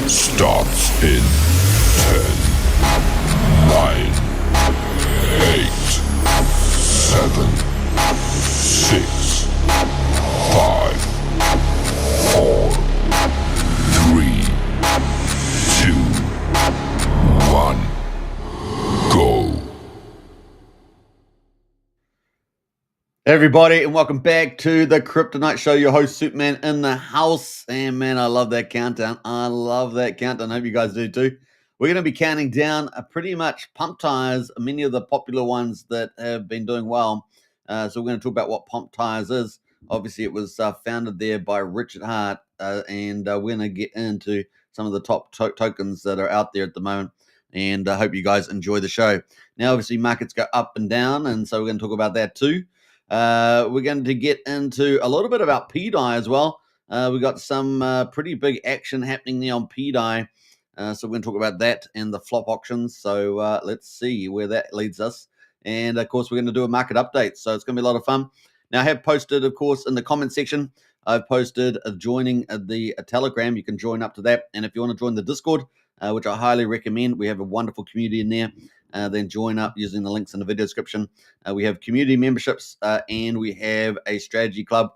starts in 10, 9, 8, 7, 6, 5, 4, 3, 2, 1, go. Hey everybody, and welcome back to the Kryptonite Show. Your host Superman in the house, and man, I love that countdown. I hope you guys do too. We're going to be counting down pretty much Pump.Tires, many of the popular ones that have been doing well. So we're going to talk about what Pump.Tires is. Obviously, it was founded there by Richard Hart, and we're going to get into some of the top tokens that are out there at the moment. And I hope you guys enjoy the show. Now, obviously, markets go up and down, and so we're going to talk about that too. We're going to get into a little bit about PUSD as well. We got some pretty big action happening there on PUSD. So we're going to talk about that and the flop auctions. So let's see where that leads us. And of course, we're going to do a market update. So it's going to be a lot of fun. Now, I have posted, of course, in the comment section, I've posted joining the Telegram. You can join up to that. And if you want to join the Discord, which I highly recommend, we have a wonderful community in there. Then join up using the links in the video description. We have community memberships and we have a strategy club.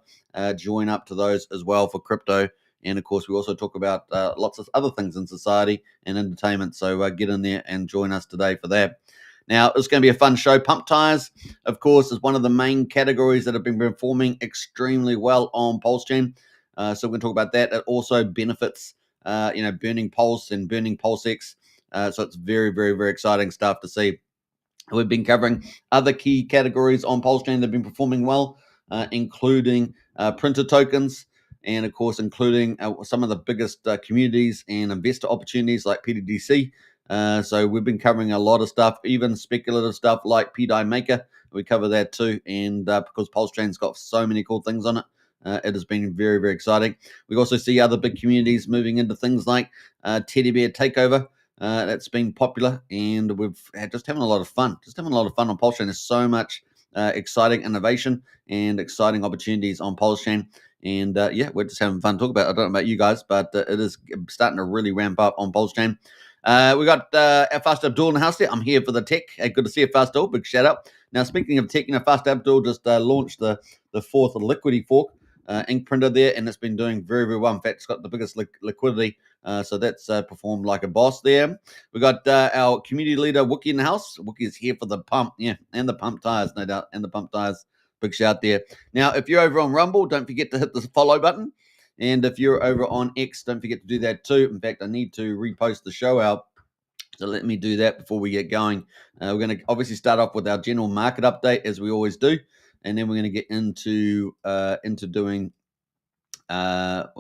Join up to those as well for crypto. And of course, we also talk about lots of other things in society and entertainment. So get in there and join us today for that. Now, it's going to be a fun show. Pump.Tires, of course, is one of the main categories that have been performing extremely well on PulseChain. So we're going to talk about that. It also benefits, burning Pulse and burning PulseX. So it's very, very, very exciting stuff to see. We've been covering other key categories on PulseChain that have been performing well, including printer tokens, and of course, including some of the biggest communities and investor opportunities like PDDC. So we've been covering a lot of stuff, even speculative stuff like PDI Maker. We cover that too, and because PulseChain's got so many cool things on it, it has been very, very exciting. We also see other big communities moving into things like Teddy Bear Takeover. That's been popular, and we've just having a lot of fun. On PulseChain. There's so much exciting innovation and exciting opportunities on PulseChain, and we're just having fun to talk about it. I don't know about you guys, but it is starting to really ramp up on PulseChain. We got our Fast Abdul in the house there. I'm here for the tech. Good to see you, Fast Abdul. Big shout out. Now, speaking of tech, Fast Abdul just launched the fourth liquidity fork ink printer there, and it's been doing very, very well. In fact, it's got the biggest liquidity. So that's performed like a boss there. We got our community leader, Wookie, in the house. Wookie is here for the pump, and the Pump.Tires, no doubt, and the Pump.Tires. Big shout there. Now, if you're over on Rumble, don't forget to hit the follow button. And if you're over on X, don't forget to do that too. In fact, I need to repost the show out. So let me do that before we get going. We're going to obviously start off with our general market update, as we always do. And then we're going to get into doing our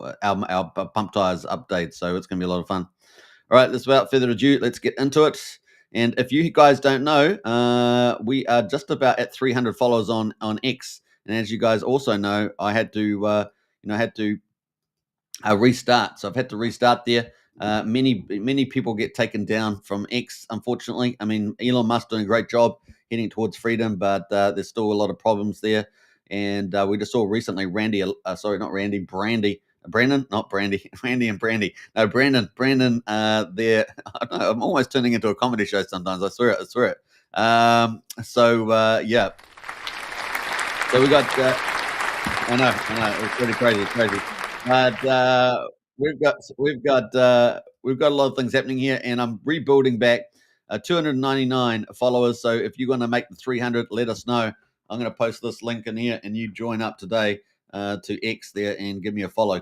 Pump.Tires update. So it's going to be a lot of fun. All right, without further ado, let's get into it. And if you guys don't know, we are just about at 300 followers on X. And as you guys also know, I had to restart. So I've had to restart there. Many people get taken down from X, unfortunately. I mean, Elon Musk doing a great job heading towards freedom, but there's still a lot of problems there. And we just saw recently Randy and Brandy there. I don't know, I'm almost turning into a comedy show sometimes. I swear it. So we got. I know. It's really crazy. But we've got a lot of things happening here, and I'm rebuilding back 299 followers. So if you're going to make the 300, let us know. I'm going to post this link in here, and you join up today to X there and give me a follow.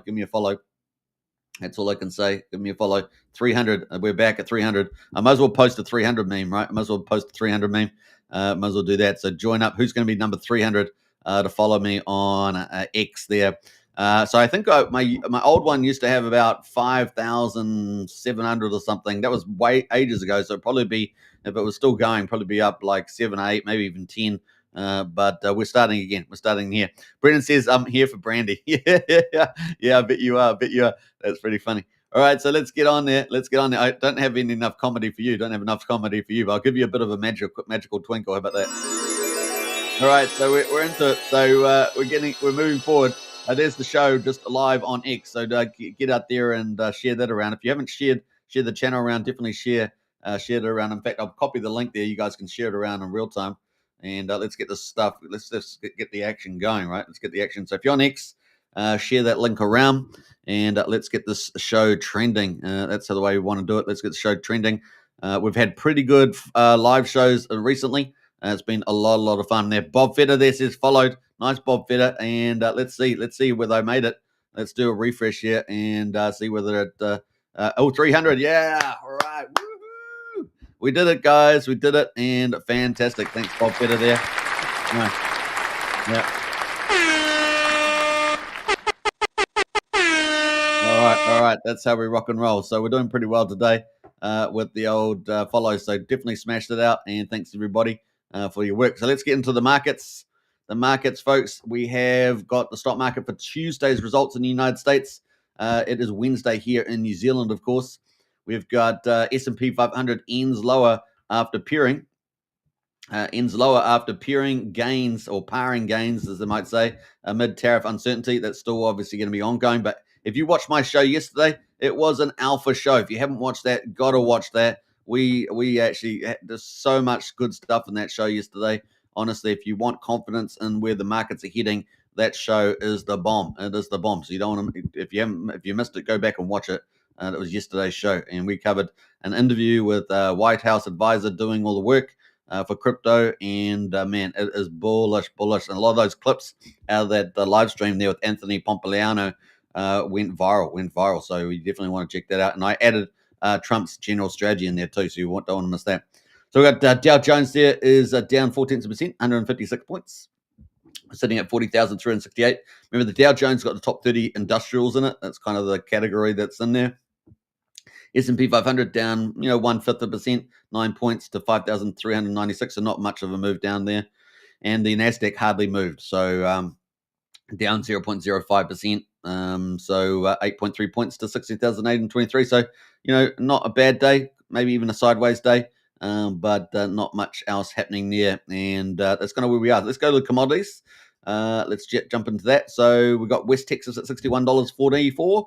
That's all I can say. Give me a follow. 300. We're back at 300. I might as well post a 300 meme, right? Might as well do that. So join up. Who's going to be number 300 to follow me on X there? So I think my old one used to have about 5,700 or something. That was way ages ago. So it'd probably be, if it was still going, probably be up like 7, 8, maybe even 10. But we're starting again. We're starting here. Brendan says, I'm here for Brandy. Yeah, I bet you are. That's pretty funny. All right, so let's get on there. I don't have enough comedy for you. But I'll give you a bit of a magical twinkle. How about that? All right, so we're into it. So we're moving forward. there's the show just live on X. So get out there and share that around. If you haven't share the channel around, definitely share it around. In fact, I'll copy the link there. You guys can share it around in real time. And let's get this stuff. Let's just get the action going, right? Let's get the action. So if you're on X, share that link around, and let's get this show trending. That's the way we want to do it. Let's get the show trending. We've had pretty good live shows recently. It's been a lot of fun there. Bob Fetter there says followed. Nice, Bob Fetter. And let's see whether they made it. Let's do a refresh here and see whether it. 300. Yeah. All right. Woo-hoo. We did it, guys. We did it. And fantastic. Thanks, Bob Fetter there. Nice. Yeah. All right. That's how we rock and roll. So we're doing pretty well today with the old follow. So definitely smashed it out. And thanks, everybody, for your work. So let's get into the markets. The markets, folks. We have got the stock market for Tuesday's results in the United States. It is Wednesday here in New Zealand, of course. We've got S&P 500 ends lower after peering. Gains, or paring gains, as they might say, amid tariff uncertainty. That's still obviously going to be ongoing. But if you watched my show yesterday, it was an alpha show. If you haven't watched that, got to watch that. We actually had, there's so much good stuff in that show yesterday. Honestly, if you want confidence in where the markets are heading, that show is the bomb. It is the bomb. So you don't want to, if you missed it, go back and watch it. It was yesterday's show, and we covered an interview with a White House advisor doing all the work for crypto, and man, it is bullish. And a lot of those clips out of that live stream there with Anthony Pompliano went viral. So we definitely want to check that out. And I added Trump's general strategy in there too, so you don't want to miss that. So we got Dow Jones there is down 0.4%, 156 points, sitting at 40,368. Remember, the Dow Jones got the top 30 industrials in it. That's kind of the category that's in there. S&P 500 down, 1/5%, 9 points to 5,396. So not much of a move down there. And the Nasdaq hardly moved, so down 0.05%. So 8.3 points to 60,823. So not a bad day, maybe even a sideways day. But not much else happening there, and that's kind of where we are. Let's go to the commodities. Let's jump into that. So we got West Texas at $61.44,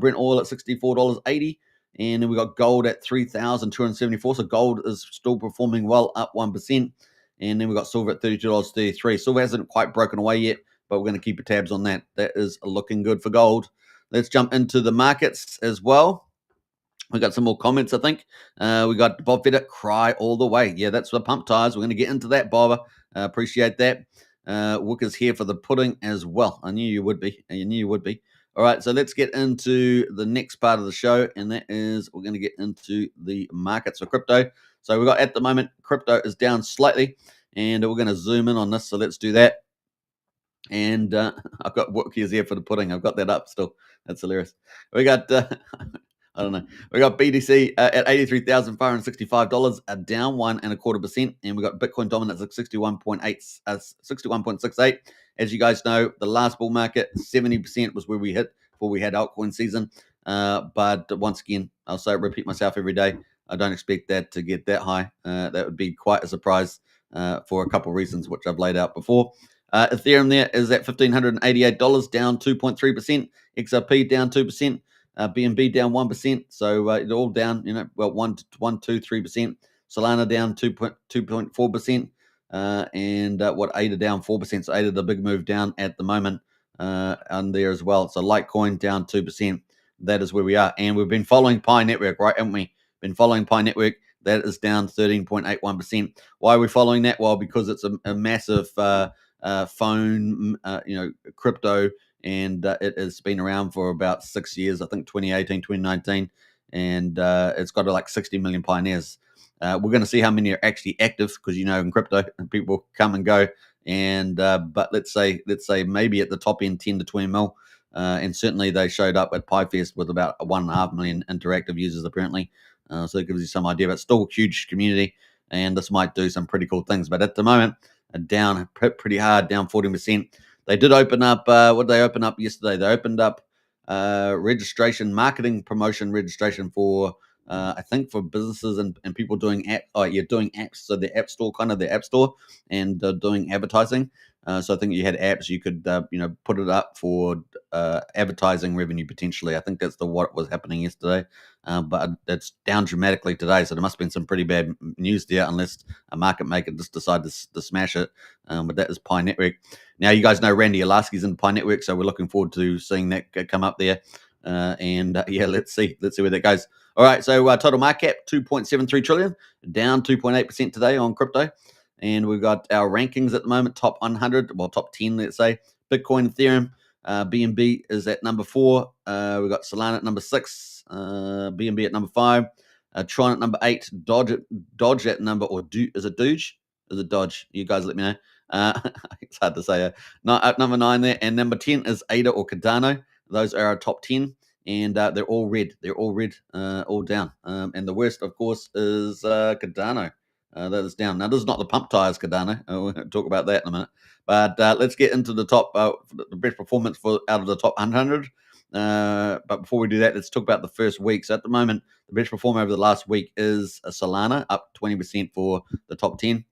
Brent oil at $64.80, and then we got gold at $3,274. So gold is still performing well, up 1%, and then we got silver at $32.33. Silver hasn't quite broken away yet, but we're going to keep our tabs on that. That is looking good for gold. Let's jump into the markets as well. We got some more comments, I think. We got Bob Fetter, cry all the way. Yeah, that's the Pump.Tires. We're going to get into that, Bob. Appreciate that. Wooker's here for the pudding as well. I knew you would be. All right, so let's get into the next part of the show, and that is we're going to get into the markets for crypto. So we got, at the moment, crypto is down slightly, and we're going to zoom in on this. So let's do that. And I've got Wooker's here for the pudding. I've got that up still. That's hilarious. We got... I don't know. We got BTC at $83,565, down 1.25%, and we got Bitcoin dominance at 61.68. As you guys know, the last bull market 70% was where we hit before we had altcoin season. But once again, I'll repeat myself every day. I don't expect that to get that high. That would be quite a surprise for a couple of reasons, which I've laid out before. Ethereum there is at $1,588, down 2.3%. XRP down 2%. BNB down 1%, so it all down, 3%. Solana down 2.4%, and ADA down 4%. So ADA, the big move down at the moment on there as well. So Litecoin down 2%. That is where we are, and we've been following Pi Network, right? Haven't we? Been following Pi Network. That is down 13.81%. Why are we following that? Well, because it's a massive phone, crypto. And it has been around for about 6 years, I think 2018, 2019, and it's got like 60 million pioneers. We're going to see how many are actually active, because in crypto people come and go, and but let's say maybe at the top end 10 to 20 mil, and certainly they showed up at PyFest with about 1.5 million interactive users apparently. So it gives you some idea. But still a huge community, and this might do some pretty cool things. But at the moment, down pretty hard, down 14%. They did open up, what did they open up yesterday? They opened up marketing promotion registration for I think for businesses and people doing doing apps, so the app store, kind of the app store, and doing advertising. So I think you had apps you could put it up for advertising revenue potentially. I think that's what was happening yesterday, but it's down dramatically today. So there must have been some pretty bad news there, unless a market maker just decided to smash it. But that is Pi Network. Now you guys know Randy Alaski's in Pi Network, so we're looking forward to seeing that come up there. Yeah, let's see where that goes. All right, so total market cap 2.73 trillion, down 2.8% today on crypto. And we've got our rankings at the moment, top 100, well, top 10, let's say. Bitcoin, Ethereum, BNB is at number 4. We've got Solana at number 6, BNB at number 5, Tron at number 8, Dodge at number, is it Doge? Is it Dodge? You guys let me know. It's hard to say. At number 9 there, and number 10 is ADA or Cardano. Those are our top 10. And they're all red. They're all red, all down. And the worst, of course, is Cardano. That is down. Now, this is not the Pump.Tires Cardano. We'll talk about that in a minute. But let's get into the top, the best performance out of the top 100. But before we do that, let's talk about the first week. So at the moment, the best performer over the last week is Solana, up 20% for the top 10.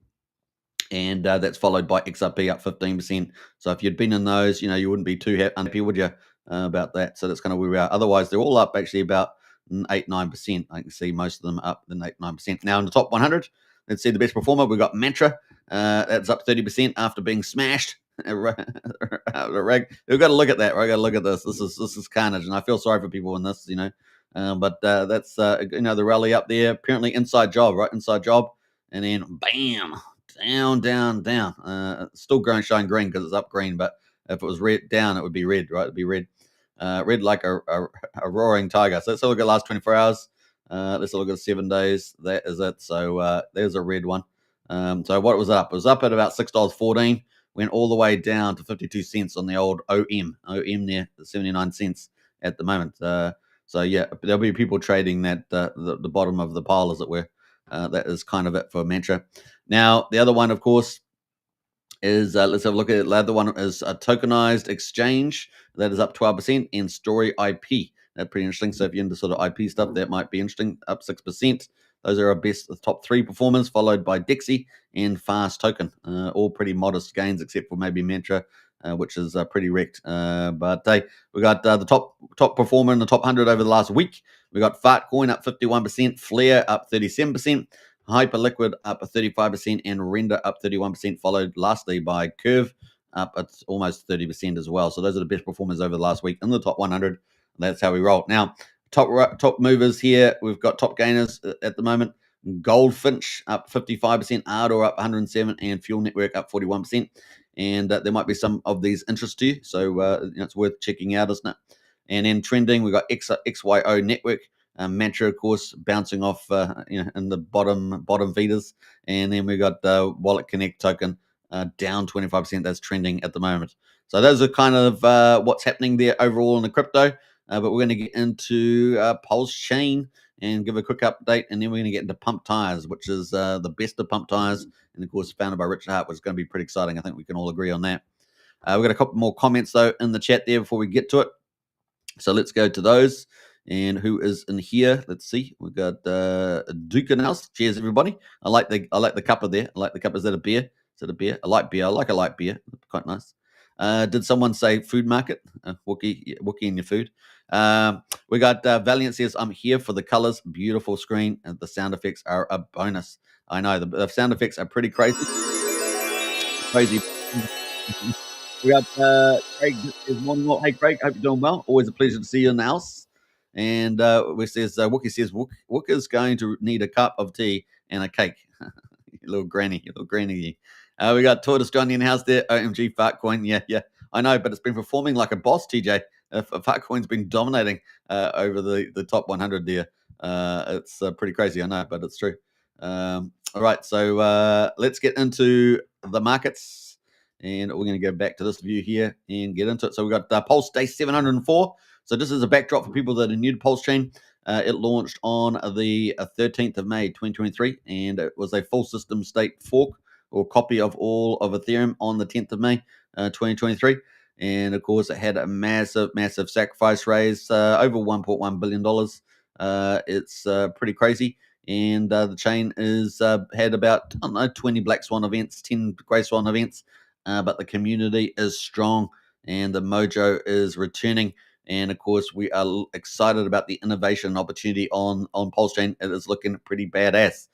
And that's followed by XRP up 15%. So if you'd been in those, you wouldn't be too unhappy, would you, about that? So that's kind of where we are. Otherwise, they're all up actually about 8-9%. I can see most of them up than 8-9%. Now in the top 100, let's see the best performer. We've got Mantra. That's up 30% after being smashed. We've got to look at that. We've got to look at this. This is carnage, and I feel sorry for people in this, But that's the rally up there. Apparently inside job, right? Inside job, and then bam. Down. Still growing, showing green because it's up green. But if it was red down, it would be red, right? It'd be red, red like a roaring tiger. So let's look at the last 24 hours. Let's look at 7 days. That is it. So there's a red one. So what was up? It was up at about $6.14. Went all the way down to 52 cents on the old OM there, 79 cents at the moment. So yeah, there'll be people trading that the bottom of the pile, as it were. That is kind of it for Mantra. Now, the other one, of course, is let's have a look at it. The other one is a tokenized exchange that is up 12%, and Story IP. That's pretty interesting. So if you're into sort of IP stuff, that might be interesting. Up 6%. Those are our best, the top 3 performers, followed by Dixie and Fast Token. All pretty modest gains, except for maybe Mantra, which is pretty wrecked. But hey, we got the top performer in the top 100 over the last week. We got Fartcoin up 51%, Flare up 37%, Hyperliquid up 35%, and Render up 31%, followed lastly by Curve up at almost 30% as well. So those are the best performers over the last week in the top 100. That's how we roll. Now, top movers here, we've got top gainers at the moment. Goldfinch up 55%, Ardor up 107%, and Fuel Network up 41%. And there might be some of these interest to you, so it's worth checking out, isn't it? And then trending, we've got XYO Network, Mantra, of course, bouncing off in the bottom feeders. And then we got Wallet Connect token down 25%. That's trending at the moment. So those are kind of what's happening there overall in the crypto. But we're going to get into Pulse Chain and give a quick update. And then we're going to get into Pump.Tires, which is the best of Pump.Tires. And of course, founded by Richard Hart, which is going to be pretty exciting. I think we can all agree on that. We've got a couple more comments, though, in the chat there before we get to it. So let's go to those. And who is in here? Let's see. We've got Duke and House. Cheers, everybody. I like the cuppa there. I like the cup. Is that a beer? Is that a beer? I like beer. I like a light beer. Quite nice. Did someone say food market? Wookie in your food. We got Valiant says, I'm here for the colors. Beautiful screen. And the sound effects are a bonus. I know. The sound effects are pretty crazy. Crazy. We got Craig is one more. Hey, Craig, hope you're doing well. Always a pleasure to see you in the house. And Wookie says, Wook is going to need a cup of tea and a cake. Your little granny. We got Tortoise Johnny in the house there. OMG, Fartcoin. Yeah. I know, but it's been performing like a boss, TJ. Fartcoin's been dominating over the top 100 there. It's pretty crazy, I know, but it's true. All right, so let's get into the markets. And we're going to go back to this view here and get into it. So we got Pulse Day 704. So this is a backdrop for people that are new to Pulse Chain. It launched on the 13th of May, 2023, and it was a full system state fork or copy of all of Ethereum on the 10th of May, 2023. And of course, it had a massive sacrifice raise, over $1.1 billion It's pretty crazy. And the chain is had about, I don't know, 20 black swan events, 10 grey swan events, but the community is strong and the mojo is returning. And of course, we are excited about the innovation opportunity on Pulse Chain. It is looking pretty badass,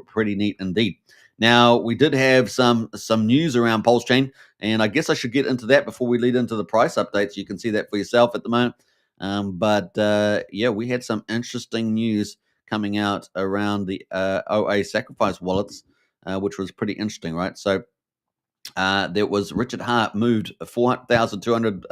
pretty neat indeed. Now, we did have some news around Pulse Chain, and I guess I should get into that before we lead into the price updates. You can see that for yourself at the moment. Yeah, we had some interesting news coming out around the OA sacrifice wallets, which was pretty interesting, right? So there was Richard Hart moved 4,200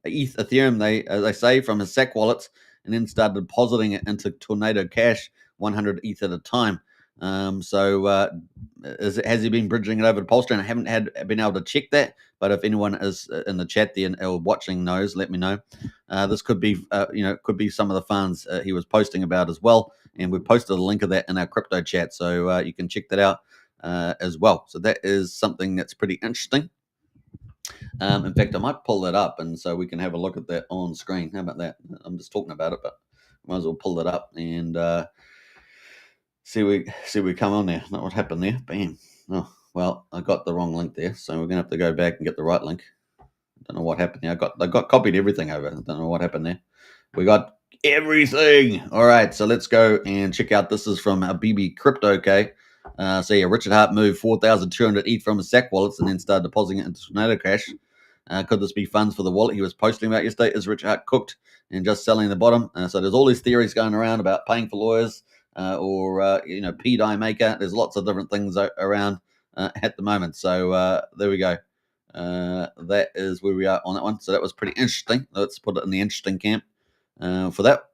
Ethereum, they say, from his SEC wallets, and then started depositing it into Tornado Cash, 100 ETH at a time. Has he been bridging it over to Polestar? I haven't been able to check that, but if anyone is in the chat there or watching knows, let me know. This could be, could be some of the funds he was posting about as well, and we posted a link of that in our crypto chat, so you can check that out as well. So that is something that's pretty interesting. In fact, I might pull that up, and so we can have a look at that on screen. How about that? I'm just talking about it, but might as well pull it up and see we come on there. Not what happened there. Bam. Oh, well, I got the wrong link there, so we're gonna have to go back and get the right link. I don't know what happened there. I got copied everything over. I don't know what happened there. We got everything. All right, so let's go and check out. This is from BB Crypto. Okay. So yeah, Richard Hart moved 4,200 ETH from his SAC wallets and then started depositing it into Tornado Cash. Could this be funds for the wallet he was posting about yesterday? Is Richard Hart cooked and just selling the bottom? So there's all these theories going around about paying for lawyers or P-die maker. There's lots of different things around at the moment. So there we go. That is where we are on that one. So that was pretty interesting. Let's put it in the interesting camp for that.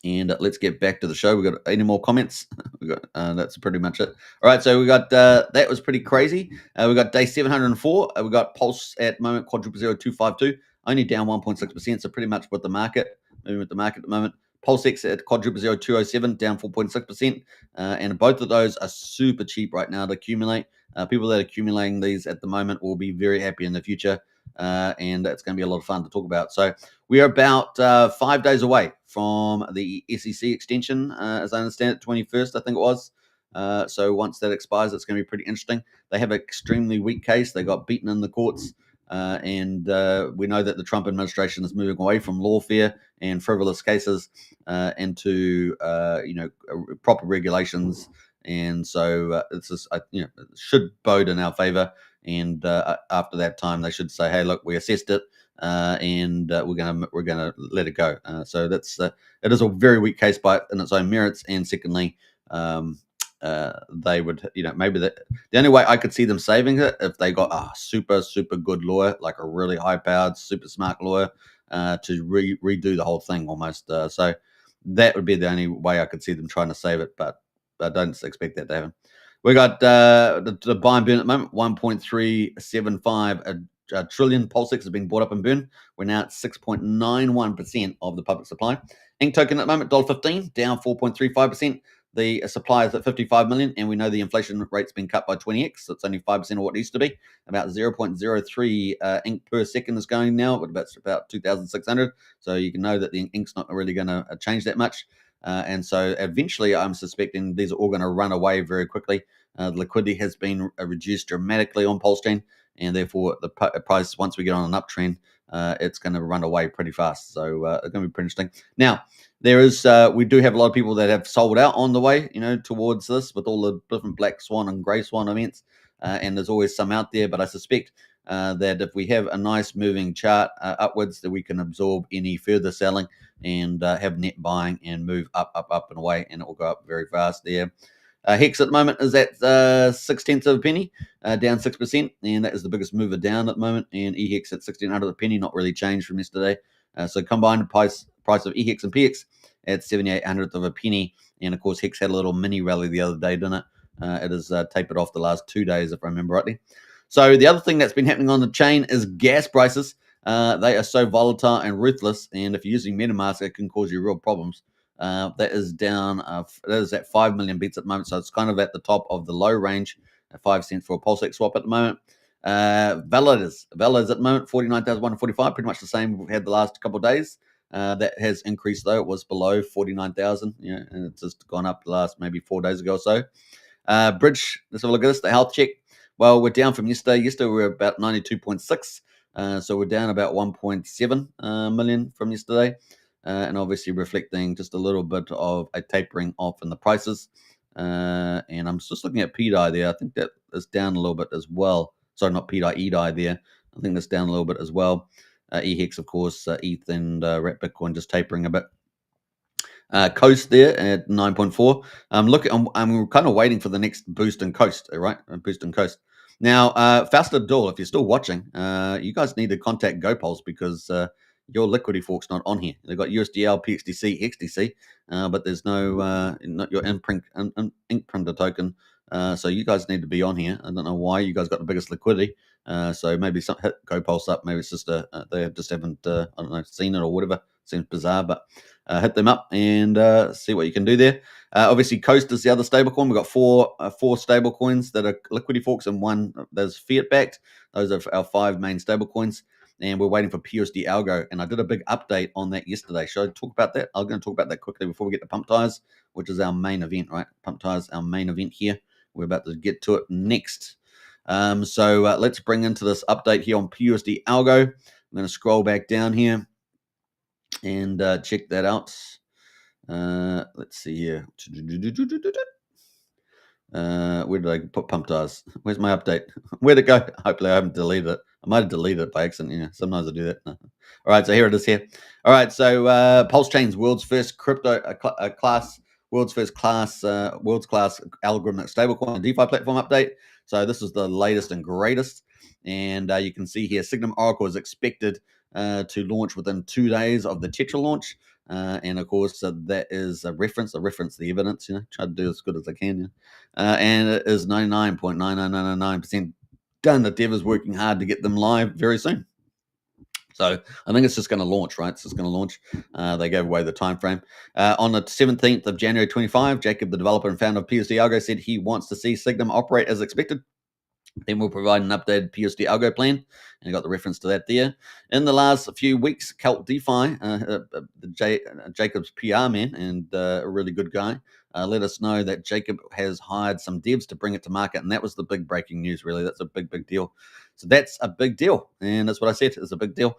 And let's get back to the show. We got any more comments? We got that's pretty much it. All right, so we got that was pretty crazy. We got day 704. We got Pulse at the moment quadruple 0252, only down 1.6%. So pretty much with the market, moving with the market at the moment. Pulse X at quadruple 0207, down 4.6%. And both of those are super cheap right now to accumulate. People that are accumulating these at the moment will be very happy in the future. And it's going to be a lot of fun to talk about. So we are about 5 days away from the SEC extension, as I understand it, 21st, I think it was. So once that expires, it's going to be pretty interesting. They have an extremely weak case. They got beaten in the courts. And we know that the Trump administration is moving away from lawfare and frivolous cases into, proper regulations. And so it's just, it should bode in our favor. And after that time, they should say, "Hey, look, we assessed it, and we're gonna let it go." So that's it is a very weak case by in its own merits. And secondly, they would, maybe the only way I could see them saving it if they got a super good lawyer, like a really high powered, super smart lawyer, to redo the whole thing almost. So that would be the only way I could see them trying to save it, but I don't expect that to happen. We got the buy and burn at the moment, 1.375 trillion Pulse X has been bought up and burned. We're now at 6.91% of the public supply. Ink token at the moment, $1.15, down 4.35%. The supply is at 55 million, and we know the inflation rate's been cut by 20x, so it's only 5% of what it used to be. About 0.03 ink per second is going now, but about 2,600. So you can know that the ink's not really going to change that much. And so eventually, I'm suspecting these are all going to run away very quickly. The liquidity has been reduced dramatically on Pulse Chain, and therefore the price, once we get on an uptrend, it's going to run away pretty fast. So it's going to be pretty interesting. Now, we do have a lot of people that have sold out on the way, towards this with all the different black swan and grey swan events. And there's always some out there, but I suspect that if we have a nice moving chart upwards, that we can absorb any further selling and have net buying and move up and away, and it will go up very fast there. Hex at the moment is at 0.6 of a penny, down 6%, and that is the biggest mover down at the moment. And EHEX at 1,600 a penny, not really changed from yesterday. So combined price of EHEX and PX at 7,800 of a penny. And of course, Hex had a little mini rally the other day, didn't it? It has tapered off the last 2 days, if I remember rightly. So the other thing that's been happening on the chain is gas prices. They are so volatile and ruthless, and if you're using MetaMask, it can cause you real problems. That is down. That is at 5 million bits at the moment, so it's kind of at the top of the low range. 5 cents for a PulseX swap at the moment. Validators at the moment 49,145, pretty much the same we've had the last couple of days. That has increased though. It was below 49,000, and it's just gone up the last maybe 4 days ago or so. Bridge, let's have a look at this. The health check. Well, we're down from yesterday. Yesterday we were about 92.6. So we're down about 1.7 million from yesterday. And obviously reflecting just a little bit of a tapering off in the prices. And I'm just looking at PDI there. I think that is down a little bit as well. Sorry, not PDI, EDI there. I think that's down a little bit as well. EHEX, of course, ETH and Rat Bitcoin just tapering a bit. Coast there at 9.4. I'm kind of waiting for the next boost in Coast, right? Boost in Coast. Now, Faster Duel, if you're still watching, you guys need to contact GoPulse because your liquidity fork's not on here. They've got USDL, PXDC, XDC, but there's not your ink printer token. So you guys need to be on here. I don't know why you guys got the biggest liquidity. So maybe hit GoPulse up. Maybe it's just they just haven't I don't know, seen it or whatever. Seems bizarre, but hit them up and see what you can do there. Obviously, Coast is the other stablecoin. We've got four stablecoins that are liquidity forks and one that's fiat backed. Those are our 5 main stablecoins. And we're waiting for PUSD ALGO. And I did a big update on that yesterday. Should I talk about that? I'm going to talk about that quickly before we get to PUMP.Tires, which is our main event, right? PUMP.Tires, our main event here. We're about to get to it next. So let's bring into this update here on PUSD ALGO. I'm going to scroll back down here and check that out. Let's see here. Where did I put PUMP.Tires? Where's my update? Where'd it go? Hopefully I haven't deleted it. I might have deleted it by accident. Sometimes I do that. No. All right, so here it is here. All right, so Pulse Chain's world's first crypto class, world's class algorithmic stablecoin DeFi platform update. So this is the latest and greatest. And you can see here, Signum Oracle is expected to launch within 2 days of the Tetra launch. And of course, that is a reference the evidence, try to do as good as I can. And it is 99.99999% done. The dev is working hard to get them live very soon. So I think it's just going to launch, right? It's just going to launch. They gave away the time frame. On the 17th of January 25, Jacob, the developer and founder of PUSD ALGO, said he wants to see Signum operate as expected. Then we'll provide an updated PUSD ALGO plan, and you got the reference to that there. In the last few weeks, Cult DeFi, Jacob's PR man and a really good guy, let us know that Jacob has hired some devs to bring it to market, and that was the big breaking news, really. That's a big deal. So that's a big deal, and that's what I said. It's a big deal.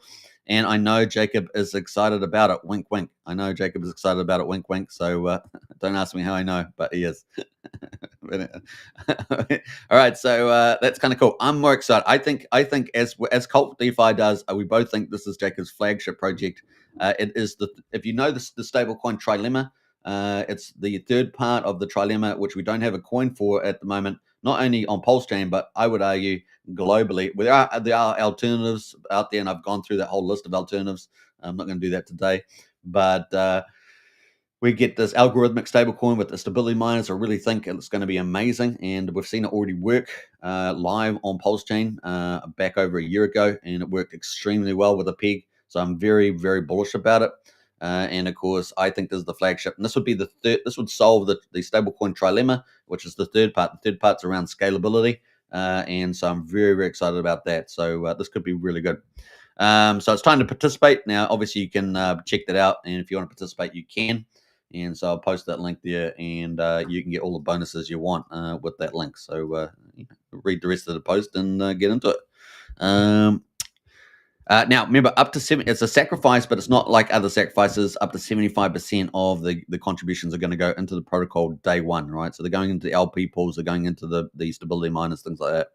And I know Jacob is excited about it. Wink, wink. I know Jacob is excited about it. Wink, wink. So don't ask me how I know, but he is. All right, so that's kind of cool. I'm more excited. I think as Cult DeFi does, we both think this is Jacob's flagship project. It is if you know the stablecoin Trilemma, it's the third part of the Trilemma, which we don't have a coin for at the moment. Not only on Pulse Chain, but I would argue globally. There are alternatives out there, and I've gone through that whole list of alternatives. I'm not going to do that today, but we get this algorithmic stablecoin with the stability miners. I really think it's going to be amazing, and we've seen it already work live on Pulse Chain back over a year ago, and it worked extremely well with a peg. So I'm very, very bullish about it. And of course, I think this is the flagship, and this would be the third. This would solve the stablecoin trilemma, which is the third part. The third part's around scalability, and so I'm very, very excited about that. So this could be really good. So it's time to participate now. Obviously, you can check that out, and if you want to participate, you can. And so I'll post that link there, and you can get all the bonuses you want with that link. So read the rest of the post and get into it. Now, remember, up to 7, it's a sacrifice, but it's not like other sacrifices. Up to 75% of the contributions are going to go into the protocol day one, right? So they're going into the LP pools, they're going into the stability miners, things like that.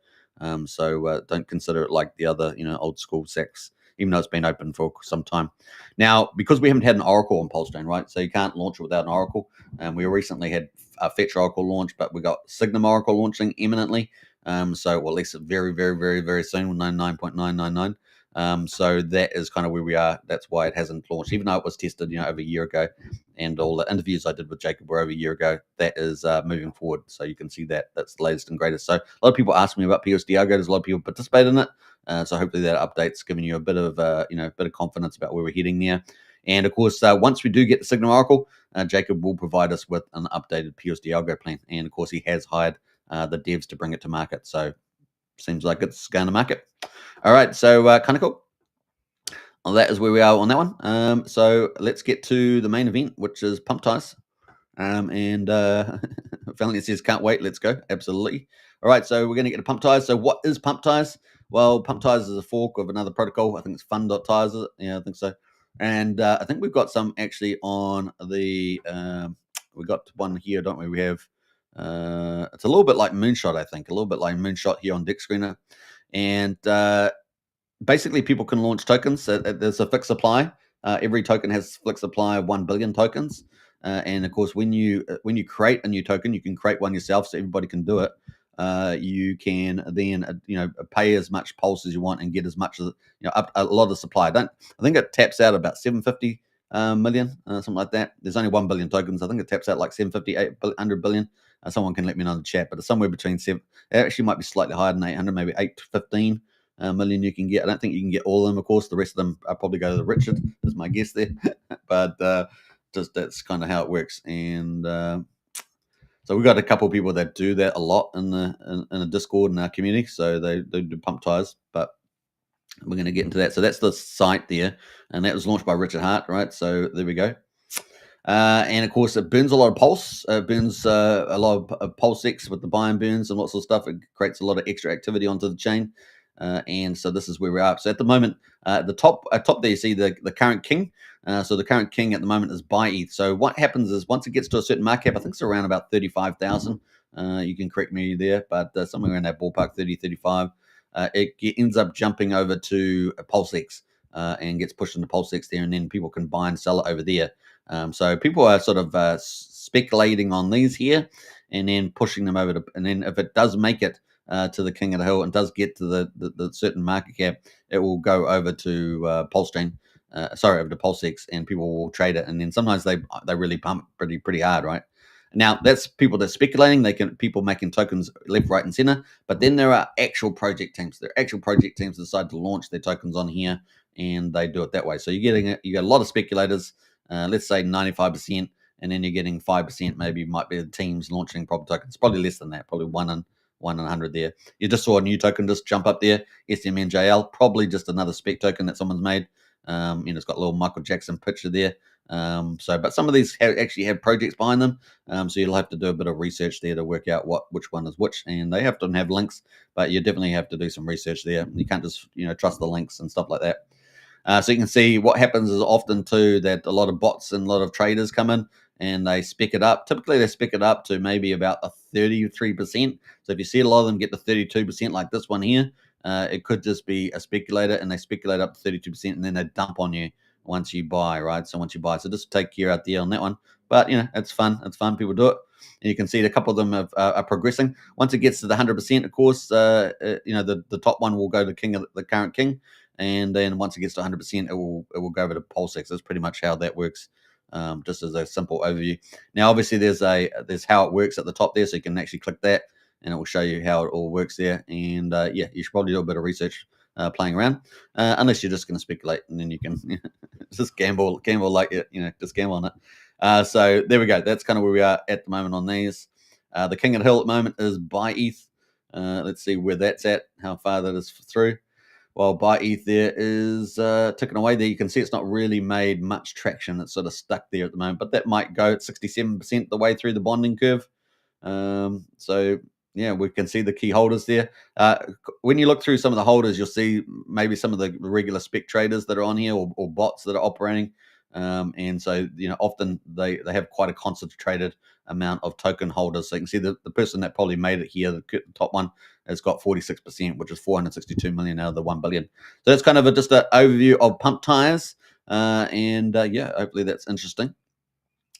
So don't consider it like the other, old school sacs, even though it's been open for some time. Now, because we haven't had an Oracle on Pulse Chain, right? So you can't launch it without an Oracle. We recently had a Fetch Oracle launch, but we got Signum Oracle launching imminently. So well, at least very, very, very, very soon with 99.999. So that is kind of where we are. That's why it hasn't launched, even though it was tested, over a year ago, and all the interviews I did with Jacob were over a year ago. That is moving forward, so you can see that that's the latest and greatest. So a lot of people ask me about PUSD ALGO. There's a lot of people participate in it, so hopefully that update's giving you a bit of bit of confidence about where we're heading there. And of course, once we do get the Signum Oracle, Jacob will provide us with an updated PUSD ALGO plan, and of course, he has hired the devs to bring it to market. So seems like it's going to market. All right, so kind of cool. Well, that is where we are on that one. So let's get to the main event, which is Pump.Tires. And Valiant says, can't wait, let's go. Absolutely. All right, so we're going to get to Pump.Tires. So what is Pump.Tires? Well, Pump.Tires is a fork of another protocol. I think it's Fun.Tires, is it? Yeah, I think so. And I think we've got some actually on the, we got one here, don't we? We have, it's a little bit like Moonshot, I think, a little bit like Moonshot here on Deck Screener. And basically, people can launch tokens. There's a fixed supply. Every token has fixed supply of 1 billion tokens. And of course, when you create a new token, you can create one yourself, so everybody can do it. You can then pay as much pulse as you want and get as much as up a lot of supply. I think it taps out about 750 million, something like that. There's only 1 billion tokens. I think it taps out like 750, 800 billion. Someone can let me know in the chat, but it's somewhere between seven. It actually might be slightly higher than 800, maybe 8 to 15 million you can get. I don't think you can get all of them, of course. The rest of them I'll probably go to the Richard, is my guess there. But just that's kind of how it works. And so we've got a couple of people that do that a lot in the Discord in our community. So they do Pump.Tires, but we're going to get into that. So that's the site there, and that was launched by Richard Hart, right? So there we go. And of course, it burns a lot of pulse. It burns a lot of pulse X with the buy and burns and lots of stuff. It creates a lot of extra activity onto the chain. And so this is where we are. So at the moment, at the top there, you see the current king. So the current king at the moment is buy ETH. So what happens is once it gets to a certain market cap, I think it's around about 35,000. You can correct me there, but somewhere around that ballpark, 30, 35. It ends up jumping over to Pulse X and gets pushed into Pulse X there, and then people can buy and sell it over there. So people are sort of speculating on these here and then pushing them over to, and then if it does make it to the king of the hill and does get to the certain market cap, it will go over to Pulse Chain, over to Pulse X, and people will trade it. And then sometimes they really pump pretty hard, right? Now that's people that speculating. People making tokens left, right, and center. But then there are actual project teams. There are actual project teams that decide to launch their tokens on here, and they do it that way. So you got a lot of speculators. Let's say 95%, and then you're getting 5%. Maybe might be the teams launching proper tokens. Probably less than that. Probably one in 100 there. You just saw a new token just jump up there. SMNJL, probably just another spec token that someone's made. It's got a little Michael Jackson picture there. But some of these actually have projects behind them. So you'll have to do a bit of research there to work out which one is which. And they have to have links, but you definitely have to do some research there. You can't just trust the links and stuff like that. So you can see what happens is often too that a lot of bots and a lot of traders come in and they spec it up. Typically they spec it up to maybe about a 33%. So if you see a lot of them get to 32% like this one here, it could just be a speculator and they speculate up to 32% and then they dump on you once you buy, right? So once you buy, so just take care out there on that one. But it's fun. It's fun. People do it. And you can see a couple of them are progressing. Once it gets to the 100%, of course, the top one will go to the current king. And then once it gets to 100%, it will go over to Pulse X. That's pretty much how that works, just as a simple overview. Now, obviously, there's how it works at the top there, so you can actually click that, and it will show you how it all works there. And you should probably do a bit of research playing around, unless you're just going to speculate, and then you can just gamble like it, just gamble on it. So there we go. That's kind of where we are at the moment on these. The king of the hill at the moment is buy ETH. Let's see where that's at, how far that is through. Well, buy ETH there is ticking away there. You can see it's not really made much traction. It's sort of stuck there at the moment, but that might go at 67% the way through the bonding curve. So yeah, we can see the key holders there. When you look through some of the holders, you'll see maybe some of the regular spec traders that are on here or bots that are operating. And so, often they have quite a concentrated amount of token holders. So you can see the person that probably made it here, the top one, has got 46%, which is 462 million out of the 1 billion. So that's kind of just an overview of Pump.Tires. Hopefully that's interesting.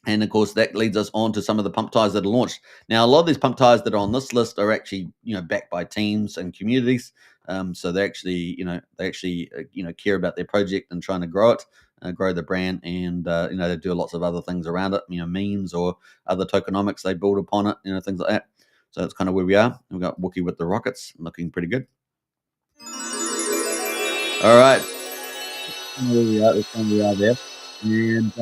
And of course, that leads us on to some of the Pump.Tires that are launched. Now, a lot of these Pump.Tires that are on this list are actually, backed by teams and communities. So they actually, care about their project and trying to grow it, grow the brand, and they do lots of other things around it. Memes or other tokenomics they build upon it, things like that. So that's kind of where we are. We've got Wookie with the rockets, looking pretty good. All right, that's where we are there. And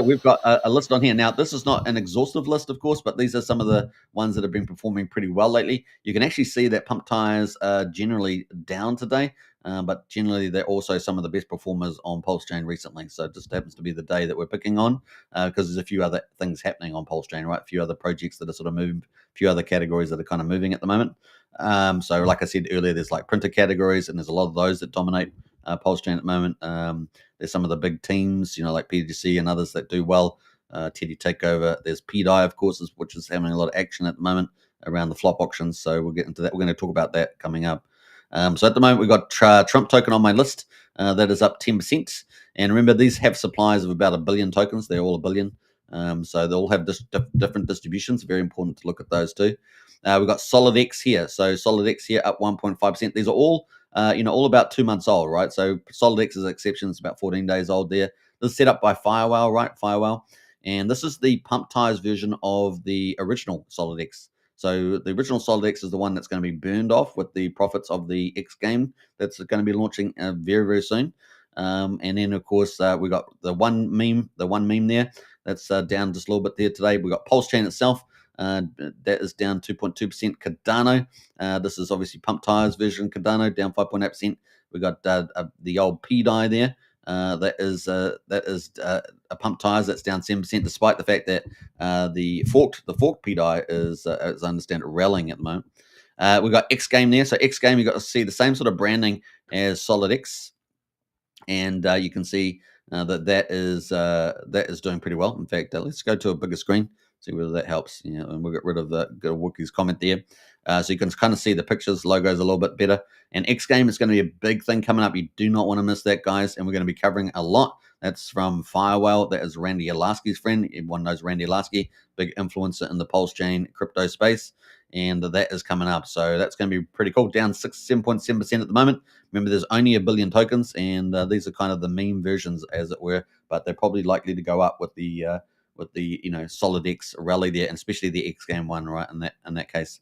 we've got a list on here. Now, this is not an exhaustive list, of course, but these are some of the ones that have been performing pretty well lately. You can actually see that Pump.Tires are generally down today. but generally they're also some of the best performers on Pulse Chain recently. So it just happens to be the day that we're picking on, because there's a few other things happening on Pulse Chain, right? A few other projects that are sort of moving, a few other categories that are kind of moving at the moment. So like I said earlier, there's like printer categories, and there's a lot of those that dominate Pulse Chain at the moment. There's some of the big teams, like PGC and others that do well. Teddy Takeover. There's PDI, of course, which is having a lot of action at the moment around the flop auctions. So we'll get into that. We're going to talk about that coming up. So at the moment, we've got Trump token on my list. That is up 10%. And remember, these have supplies of about 1 billion tokens. They're all 1 billion. So they all have different distributions. Very important to look at those too. We've got SolidX here. So SolidX here up 1.5%. These are all, all about 2 months old, right? So SolidX is an exception. It's about 14 days old there. This is set up by Firewall, right? Firewall. And this is the Pump.Tires version of the original SolidX. So the original SolidX is the one that's going to be burned off with the profits of the X game that's going to be launching very, very soon. And then, of course, we got the one meme there that's down just a little bit there today. We got Pulse Chain itself. That is down 2.2%. Cardano, this is obviously Pump.Tires version. Cardano down 5.8%. We got the old PDI there. That is a Pump.Tires that's down 7%, despite the fact that the forked PDI is, as I understand it, rallying at the moment. We've got X Game there. So X Game, you got to see the same sort of branding as SolidX, and you can see that is doing pretty well. In fact, let's go to a bigger screen, see whether that helps. And we'll get rid of the Wookie's comment there. So you can kind of see the pictures, logos a little bit better. And X Game is going to be a big thing coming up. You do not want to miss that, guys. And we're going to be covering a lot. That's from Firewall. That is Randy Alasky's friend. Everyone knows Randy Alasky, big influencer in the Pulse Chain crypto space. And that is coming up. So that's going to be pretty cool. Down 7.7% at the moment. Remember, there's only 1 billion tokens, and these are kind of the meme versions, as it were. But they're probably likely to go up with the SolidX rally there, and especially the X Game one, right? In that case.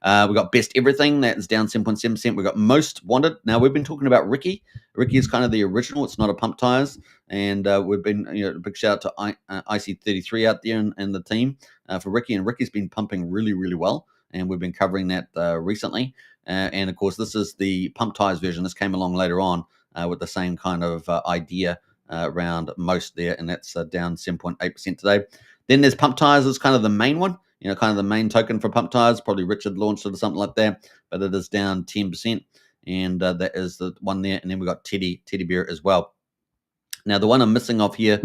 We've got Best Everything. That is down 7.7%. We've got Most Wanted. Now, we've been talking about Ricky. Ricky is kind of the original. It's not a Pump.Tires. And we've been, a big shout out to IC33 out there and the team for Ricky. And Ricky's been pumping really, really well. And we've been covering that recently. And, of course, this is the Pump.Tires version. This came along later on with the same kind of idea around Most there. And that's down 7.8% today. Then there's Pump.Tires is kind of the main one. Kind of the main token for Pump.Tires. Probably Richard launched it or something like that, but it is down 10%, and that is the one there. And then we got Teddy Bear as well. Now, the one I'm missing off here,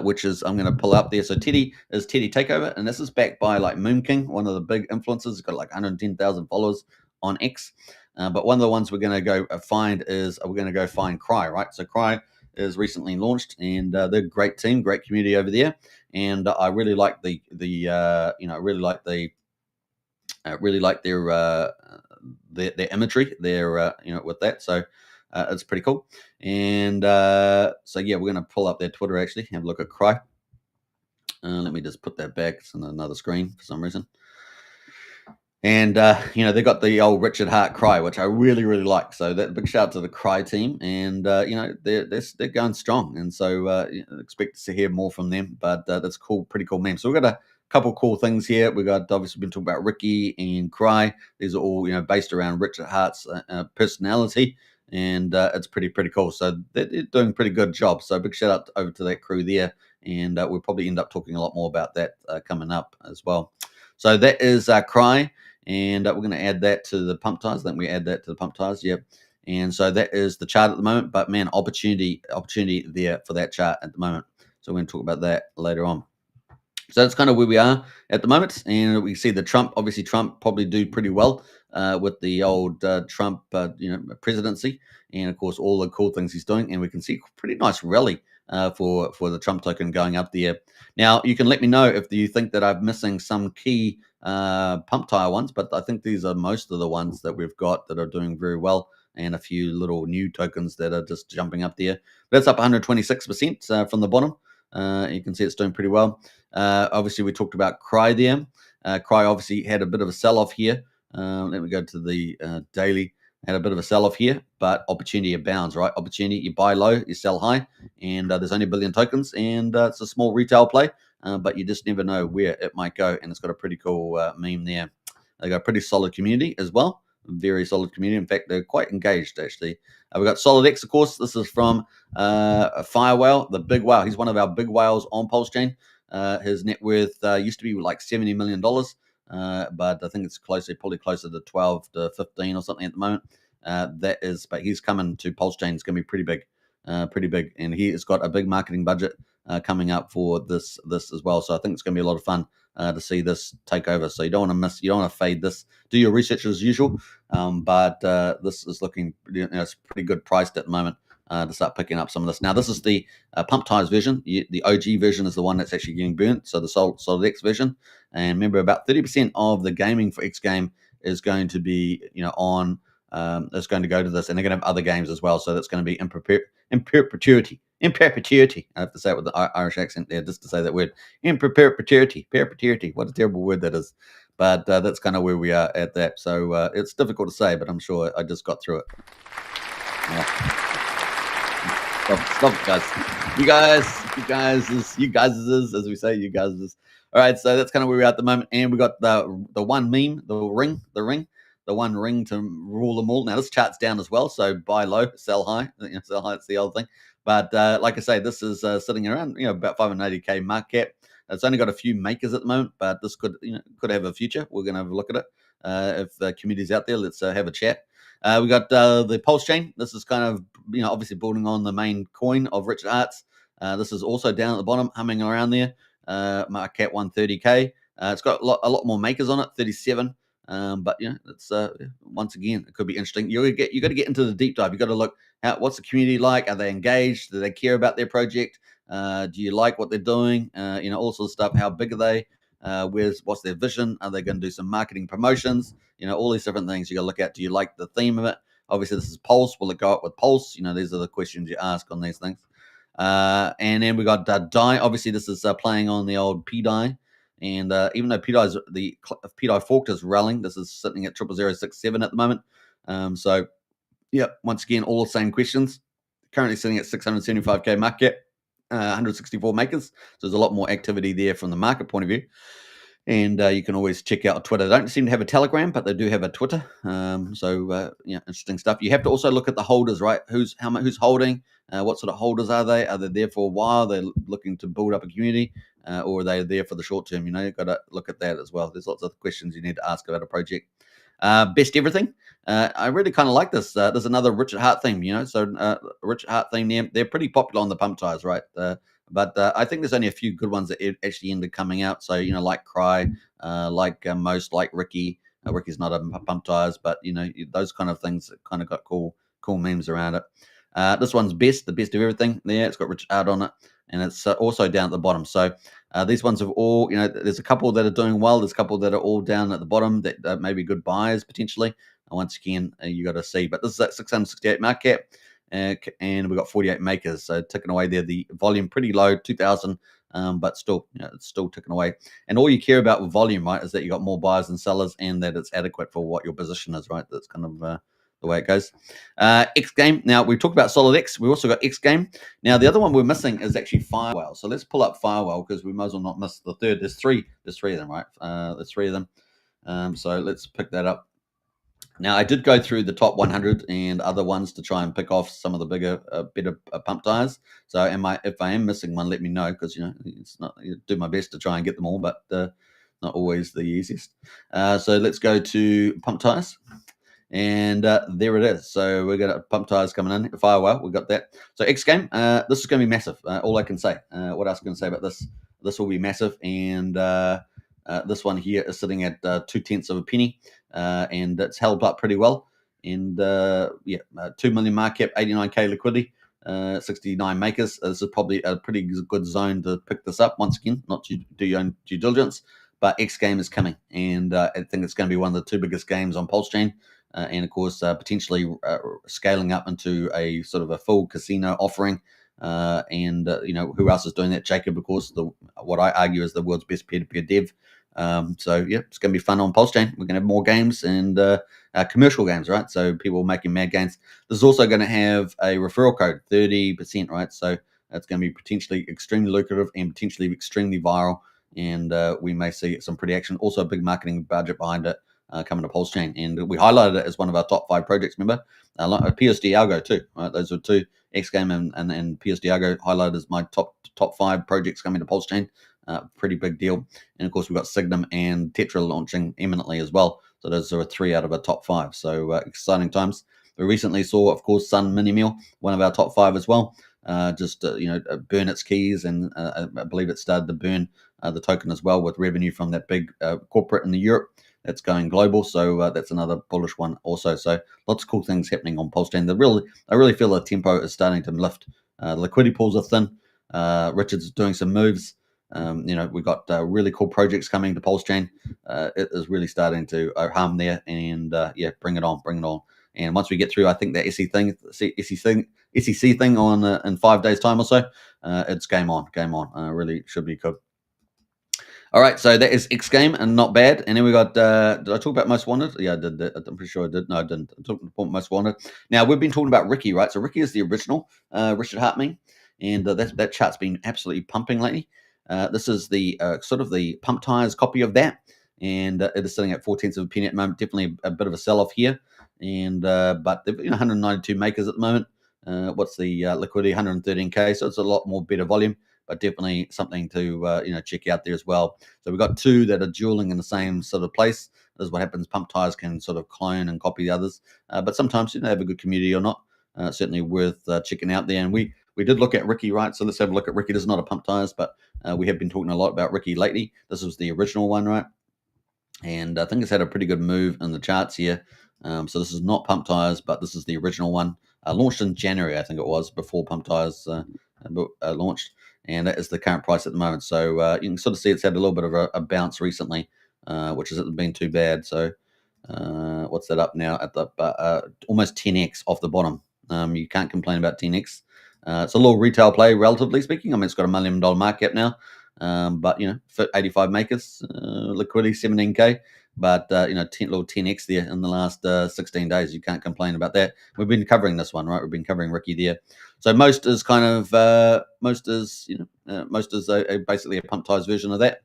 which is I'm going to pull up there. So Teddy is Teddy Takeover, and this is backed by like Moon King, one of the big influencers. He's got like 110,000 followers on X. But one of the ones we're going to go find is we're going to go find Cry, right? So Cry is recently launched, and they're a great team, great community over there. And I really like their imagery there, with that. So it's pretty cool. And so yeah, we're going to pull up their Twitter actually, have a look at Cry. Let me just put that back. It's on another screen for some reason. And, they got the old Richard Hart Cry, which I really, really like. So that big shout out to the Cry team. And, they're going strong. And so expect to hear more from them. But that's cool, pretty cool meme. So we've got a couple cool things here. We've got, obviously, been talking about Ricky and Cry. These are all, based around Richard Hart's personality. And it's pretty cool. So they're doing a pretty good job. So big shout out over to that crew there. And we'll probably end up talking a lot more about that coming up as well. So that is Cry. And we're going to add that to the Pump.Tires. Then we add that to the Pump.Tires. Yep. And so that is the chart at the moment. But man, opportunity there for that chart at the moment. So we're going to talk about that later on. So that's kind of where we are at the moment. And we see the Trump probably do pretty well with the old Trump, presidency. And of course, all the cool things he's doing. And we can see a pretty nice rally for the Trump token going up there. Now, you can let me know if you think that I'm missing some key Pump.Tire ones, but I think these are most of the ones that we've got that are doing very well, and a few little new tokens that are just jumping up there. That's up 126% from the bottom. You can see it's doing pretty well. Obviously, we talked about Cry there. Cry obviously had a bit of a sell-off here. Let me go to the daily. Had a bit of a sell-off here, but opportunity abounds, right? Opportunity, you buy low, you sell high, and there's only 1 billion tokens, and it's a small retail play, but you just never know where it might go, and it's got a pretty cool meme there. They got a pretty solid community as well, very solid community. In fact, they're quite engaged, actually. We've got Solid X, of course. This is from Fire Whale, the big whale. He's one of our big whales on Pulse Chain. His net worth used to be like $70 million, but I think it's probably closer to 12 to 15 or something at the moment. But he's coming to Pulse Chain. It's going to be pretty big, and he has got a big marketing budget coming up for this as well. So I think it's going to be a lot of fun to see this take over. So you don't want to fade this. Do your research as usual, but this is looking, it's pretty good priced at the moment to start picking up some of this. Now this is the Pump.Tires version. The OG version is the one that's actually getting burnt. So the Solid X version, and remember, about 30% of the gaming for X Game is going to be is going to go to this, and they're going to have other games as well. So that's going to be in perpetuity. I have to say it with the Irish accent there, just to say that word. In perpetuity. What a terrible word that is. But that's kind of where we are at that. So it's difficult to say, but I'm sure I just got through it. Yeah. Stop it, guys. You guys, as we say, you guys. All right, so that's kind of where we are at the moment. And we got the one meme, the ring. The one ring to rule them all. Now this chart's down as well, so buy low, sell high. Sell high, it's the old thing. But like I say, this is sitting around about 580k market cap. It's only got a few makers at the moment, but this could have a future. We're going to have a look at it. If the community's out there, let's have a chat. We got the Pulse Chain. This is kind of obviously building on the main coin of Richard Hart's. This is also down at the bottom, humming around there. Market cap 130k. It's got a lot more makers on it, 37. But it's once again, it could be interesting. You got to get into the deep dive. You got to look at what's the community like. Are they engaged? Do they care about their project? Do you like what they're doing? All sorts of stuff. How big are they? What's their vision? Are they going to do some marketing promotions? All these different things you got to look at. Do you like the theme of it? Obviously, this is Pulse. Will it go up with Pulse? These are the questions you ask on these things. And then we got Die. Obviously, this is playing on the old PDI. And even though PDI forked is rallying, this is sitting at 00067 at the moment. So, once again, all the same questions. Currently sitting at 675k market cap, 164 makers. So there's a lot more activity there from the market point of view. And you can always check out Twitter. They don't seem to have a Telegram, but they do have a Twitter. Interesting stuff. You have to also look at the holders, right? Who's holding? What sort of holders are they? Are they there for a while? They're looking to build up a community, or are they there for the short term? You've got to look at that as well. There's lots of questions you need to ask about a project. Best everything. I really kind of like this. There's another Richard Hart theme, So Richard Hart theme, they're pretty popular on the Pump.Tires, right? But I think there's only a few good ones that actually ended coming out. So, like Cry, like Most, like Ricky. Ricky's not a Pump.Tires, but, those kind of things that kind of got cool memes around it. This one's the best of everything there. It's got Richard Hart on it, and it's also down at the bottom. So these ones have all, there's a couple that are doing well. There's a couple that are all down at the bottom that may be good buyers potentially. And once again, you got to see. But this is at 668 market cap. And we've got 48 makers, so ticking away there. The volume pretty low, 2,000, but still, it's still ticking away. And all you care about with volume, right, is that you got more buyers than sellers, and that it's adequate for what your position is, right? That's kind of the way it goes. X Game. Now we talked about Solid X. We also got X Game. Now the other one we're missing is actually Firewall. So let's pull up Firewall because we might as well not miss the third. There's three of them, right? There's three of them. So let's pick that up. Now, I did go through the top 100 and other ones to try and pick off some of the bigger, better Pump.Tires. So, if I am missing one, let me know because it's not. Do my best to try and get them all, but not always the easiest. So let's go to Pump.Tires, and there it is. So we're going to Pump.Tires coming in. Firewall, we got that. So X Game, this is going to be massive. All I can say. What else can I say about this? This will be massive, and this one here is sitting at 0.2 of a penny. And it's held up pretty well. And 2 million market cap, 89k liquidity, 69 makers. This is probably a pretty good zone to pick this up. Once again, not to do your own due diligence, but X Game is coming, and I think it's going to be one of the two biggest games on Pulse Chain, and of course potentially scaling up into a sort of a full casino offering. And who else is doing that? Jacob, of course, what I argue is the world's best peer-to-peer dev. So it's going to be fun on Pulse Chain. We're going to have more games and commercial games, right? So people making mad gains. This is also going to have a referral code, 30%, right? So it's going to be potentially extremely lucrative and potentially extremely viral. And we may see some pretty action. Also a big marketing budget behind it. coming to Pulse Chain, and we highlighted it as one of our top 5 projects. Remember, PUSD ALGO too. Right? Those were 2, Xgame and PUSD ALGO highlighted as my top 5 projects coming to Pulse Chain. Pretty big deal. And of course, we've got Signum and Tetra launching imminently as well. So those are 3 out of our top 5. So exciting times. We recently saw, of course, Sun Mini Meal, one of our top 5 as well. Burn its keys, and I believe it started to burn the token as well, with revenue from that big corporate in Europe that's going global. So that's another bullish one also. So lots of cool things happening on Pulse Chain. I really feel the tempo is starting to lift. The liquidity pools are thin. Richard's doing some moves. We've got really cool projects coming to Pulse Chain. It is really starting to hum there, and bring it on. And once we get through, I think that SEC thing on in 5 days' time or so, it's game on. Really should be good. All right, so that is X Game, and not bad. And then we got, did I talk about Most Wanted? Yeah, I did. I'm pretty sure I did. No, I didn't. I talked about Most Wanted. Now, we've been talking about Ricky, right? So Ricky is the original Richard Hartman, and that chart's been absolutely pumping lately. This is the sort of the Pump.Tires copy of that, and it is sitting at 0.4 of a penny at the moment. Definitely a bit of a sell-off here, and but they've 192 makers at the moment. What's the liquidity? 113k, so it's a lot more better volume, but definitely something to check out there as well. So we've got 2 that are dueling in the same sort of place. This is what happens. Pump.Tires can sort of clone and copy the others, but sometimes they have a good community or not. Certainly worth checking out there. And we did look at Ricky, right? So let's have a look at Ricky. This is not a Pump.Tires, but we have been talking a lot about Ricky lately. This was the original one, right? And I think it's had a pretty good move in the charts here. So this is not Pump.Tires, but this is the original one. Launched in January, I think it was, before Pump.Tires launched. And that is the current price at the moment. So you can sort of see it's had a little bit of a bounce recently, which hasn't been too bad. So what's that up now at the almost 10x off the bottom? You can't complain about 10x. It's a little retail play, relatively speaking. I mean, it's got $1 million market cap now, but fit 85 makers, liquidity 17k. But little 10x there in the last 16 days. You can't complain about that. We've been covering this one, right? We've been covering Ricky there. So most is kind of basically a Pump.Tires version of that,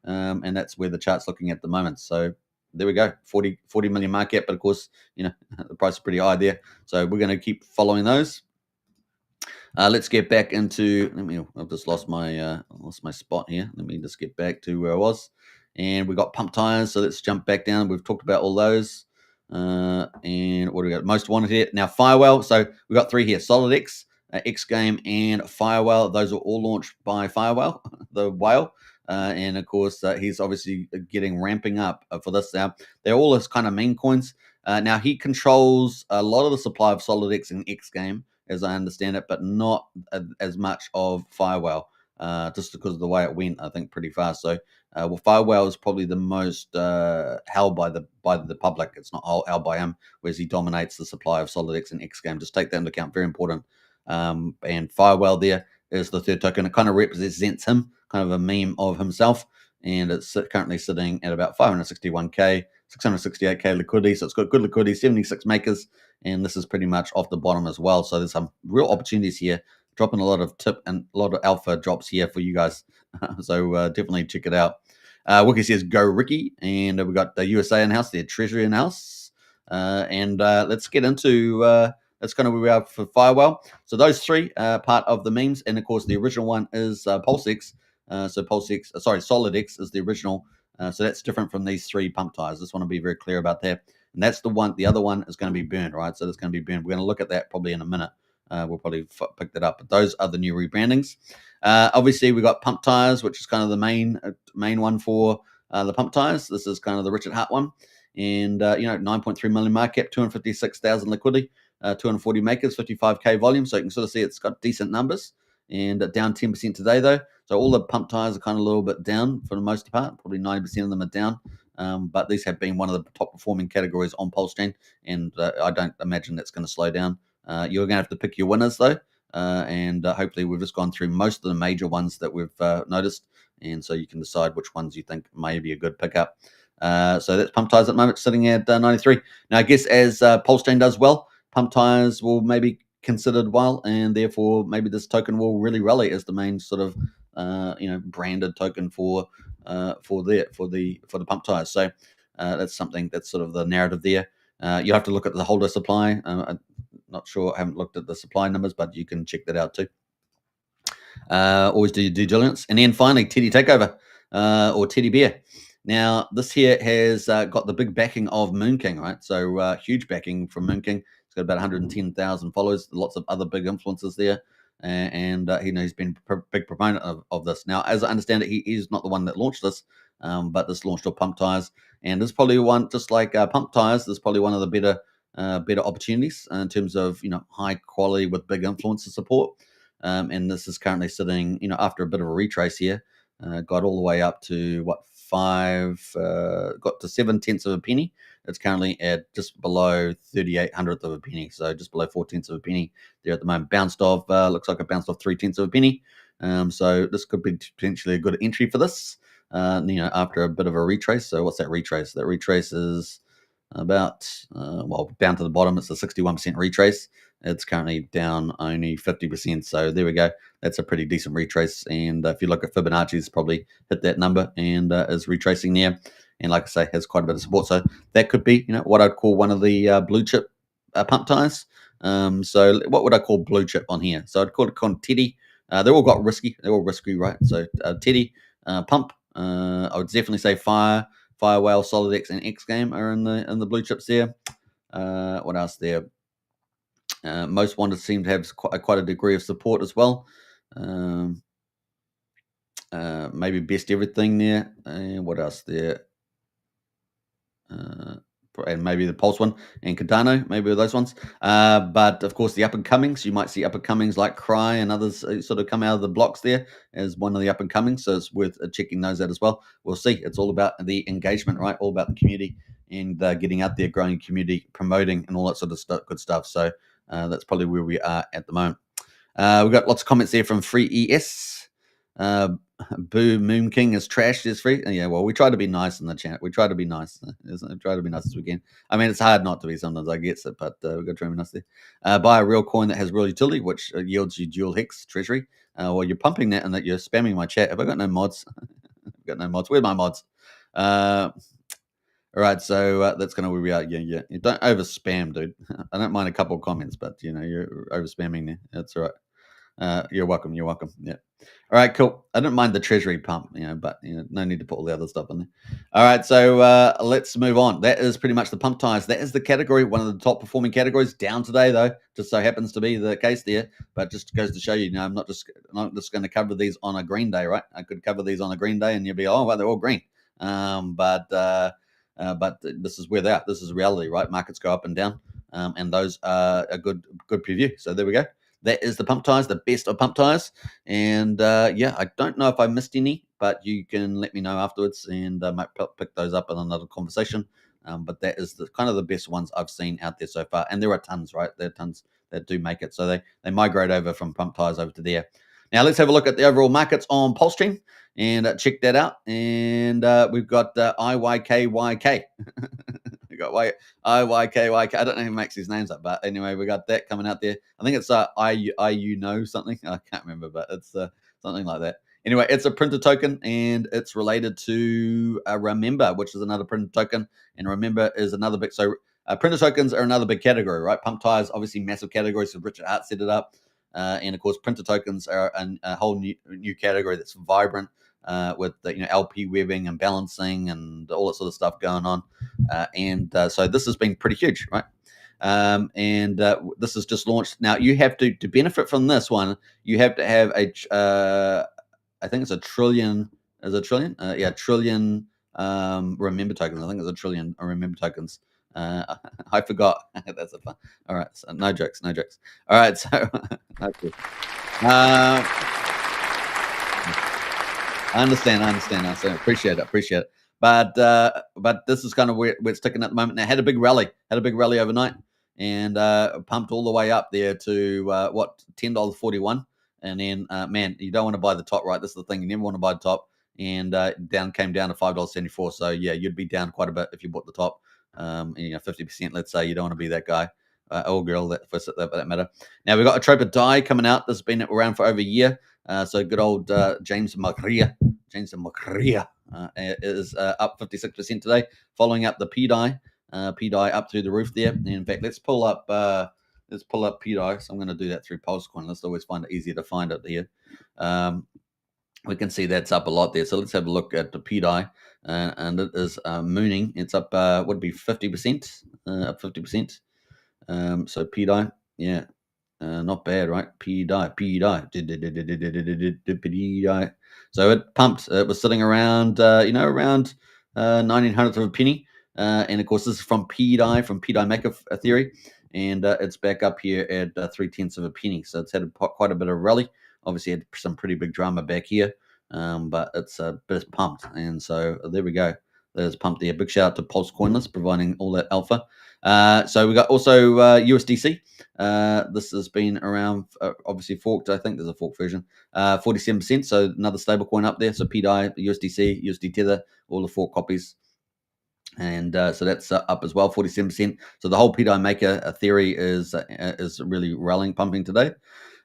and that's where the chart's looking at the moment. So there we go, 40 million market, but of course the price is pretty high there. So we're going to keep following those. Let's get back into. I've just lost my spot here. Let me just get back to where I was. And we got Pump.Tires, so let's jump back down. We've talked about all those. And what do we got? Most Wanted here. Now, Firewell. So we've got 3 here. SolidX, Xgame, and Firewell. Those are all launched by Firewell, the whale. And, of course, he's obviously ramping up for this now. They're all his kind of main coins. Now, he controls a lot of the supply of SolidX and Xgame, as I understand it, but not as much of Firewell, just because of the way it went, I think, pretty fast. So, Firewell is probably the most held by the public. It's not held by him, whereas he dominates the supply of SolidX and Xgame. Just take that into account. Very important. And Firewell there is the third token. It kind of represents him, kind of a meme of himself. And it's currently sitting at about 561k, 668k liquidity. So it's got good liquidity, 76 makers. And this is pretty much off the bottom as well. So there's some real opportunities here. Dropping a lot of tip and a lot of alpha drops here for you guys. So definitely check it out. Wiki says go Ricky. And we've got the USA in-house, their Treasury in-house. And let's get into... that's kind of where we are for Firewell. So those 3 are part of the memes. And of course, the original one is PulseX. SolidX is the original. So that's different from these 3 Pump.Tires. Just want to be very clear about that. And that's the one. The other one is going to be burned, right? So it's going to be burned. We're going to look at that probably in a minute. We'll probably pick that up. But those are the new rebrandings. Obviously, we got Pump.Tires, which is kind of the main one for the Pump.Tires. This is kind of the Richard Hart one. And, 9.3 million market cap, 256,000 liquidity, 240 makers, 55k volume. So you can sort of see it's got decent numbers. And down 10% today, though. So all the Pump.Tires are kind of a little bit down for the most part. Probably 90% of them are down. But these have been one of the top performing categories on Pulse Chain. And I don't imagine that's going to slow down. You're going to have to pick your winners, though. And hopefully we've just gone through most of the major ones that we've noticed. And so you can decide which ones you think may be a good pickup. So that's Pump.Tires at the moment, sitting at 93. Now, I guess as Pulse Chain does well, Pump.Tires will maybe considered well, and therefore maybe this token will really rally as the main sort of branded token for the Pump.Tires. So That's something that's sort of the narrative there. You have to look at the holder supply. I'm not sure. I haven't looked at the supply numbers, but you can check that out too. Always do your due diligence. And then finally, Teddy Takeover or Teddy Bear. Now, this here has got the big backing of Moon King, right? So huge backing from Moon King. He's got about 110,000 followers, lots of other big influencers there. And he's been a big proponent of this. Now, as I understand it, he is not the one that launched this, but this launched on Pump.Tires. And this is probably one, just like Pump.Tires, this is probably one of the better opportunities in terms of, high quality with big influencer support. And this is currently sitting, after a bit of a retrace here, got all the way up to got to 7/10 of a penny. It's currently at just below 38/100th of a penny, so just below 4/10 of a penny there at the moment. Looks like it bounced off 3/10 of a penny. So this could be potentially a good entry for this, after a bit of a retrace. So what's that retrace? That retrace is about, down to the bottom, it's a 61% retrace. It's currently down only 50%. So there we go. That's a pretty decent retrace. And if you look at Fibonacci, it's probably hit that number and is retracing there. And like I say, has quite a bit of support. So that could be, what I'd call one of the blue chip pump ties. So what would I call blue chip on here? So I'd call it Teddy. They're all got risky. They're all risky, right? So Teddy, Pump. I would definitely say Fire, Whale, Solid X, and X Game are in the blue chips there. What else there? Most wanted seem to have quite a degree of support as well. Maybe Best Everything there. What else there? And maybe the Pulse one and Cardano, maybe those ones. But of course, the up and comings, you might see up and comings like Cry and others sort of come out of the blocks there as one of the up and comings. So it's worth checking those out as well. We'll see. It's all about the engagement, right? All about the community and getting out there, growing community, promoting, and all that sort of good stuff. So that's probably where we are at the moment. We've got lots of comments there from Free ES. Boo, Moon King is trash. Is free. Yeah, well, we try to be nice in the chat. We try to be nice. Try to be nice as we can. I mean, it's hard not to be sometimes. I get it, but we've got to try to be nice there. Buy a real coin that has real utility, which yields you dual hex treasury. Well, you're pumping that and that you're spamming my chat. Have I got no mods? I've got no mods. Where's my mods? All right, so that's kind of where we are. Yeah. You don't over spam, dude. I don't mind a couple of comments, but you're over spamming there. That's all right. You're welcome. Yeah. All right, cool. I don't mind the treasury pump, but no need to put all the other stuff in there. All right, so let's move on. That is pretty much the pump tires. That is the category, one of the top performing categories. Down today, though, just so happens to be the case there. But just goes to show you, I'm not just going to cover these on a green day, right? I could cover these on a green day, and you'll be, oh, well, they're all green. But this is where they are. This is reality, right? Markets go up and down, and those are a good preview. So there we go. That is the pump tires, the best of pump tires. And I don't know if I missed any, but you can let me know afterwards, and I might pick those up in another conversation. But that is kind of the best ones I've seen out there so far. And there are tons, right? There are tons that do make it. So they migrate over from pump tires over to there. Now let's have a look at the overall markets on PulseStream and check that out. And we've got IYKYK. We got IYKYK. I don't know who makes these names up, but anyway, we got that coming out there. I think it's IU know something. I can't remember, but it's something like that. Anyway, it's a printer token, and it's related to Remember, which is another printer token, and Remember is another big. So printer tokens are another big category, right? Pump tires, obviously massive category. So Richard Hart set it up, and of course, printer tokens are a whole new category that's vibrant. With the LP webbing and balancing and all that sort of stuff going on, so this has been pretty huge, right? And this is just launched. Now you have to benefit from this one. You have to have I think it's a trillion. Is it a trillion? Trillion Remember tokens. I think it's a trillion Remember tokens. I forgot. That's a fun. All right, so no jokes. All right, so that's good. I understand. Appreciate it. But this is kind of where it's ticking at the moment. Now, had a big rally overnight, and pumped all the way up there to $10.41. And then, man, you don't want to buy the top, right? This is the thing. You never want to buy the top. And came down to $5.74. So yeah, you'd be down quite a bit if you bought the top. 50%. Let's say you don't want to be that guy. Or girl, that matter. Now we've got a Tropa Die coming out. This has been around for over a year. So good old James Maria. is up 56% today, following up the PDI. PDI up through the roof there. And in fact, let's pull up PDI. So I'm going to do that through Pulsecoin. Let's always find it easier to find it here. We can see that's up a lot there. So let's have a look at the PDI, and it is mooning. It's up, would be 50%, up 50%. So PDI, yeah, not bad, right? PDI. So it pumped. It was sitting around, around 1900th of a penny. And of course, this is from PUSD Maker Theory, and it's back up here at 3/10 of a penny. So it's had quite a bit of rally. Obviously, had some pretty big drama back here, but it's a bit pumped, and so there we go. There's pumped there. Big shout out to Pulse Coinless providing all that alpha. So we got also USDC. This has been around, obviously forked. I think there's a fork version. 47%. So another stable coin up there. So PDI, USDC, USD Tether, all the fork copies. And so that's up as well, 47%. So the whole PDI Maker theory is really rallying, pumping today.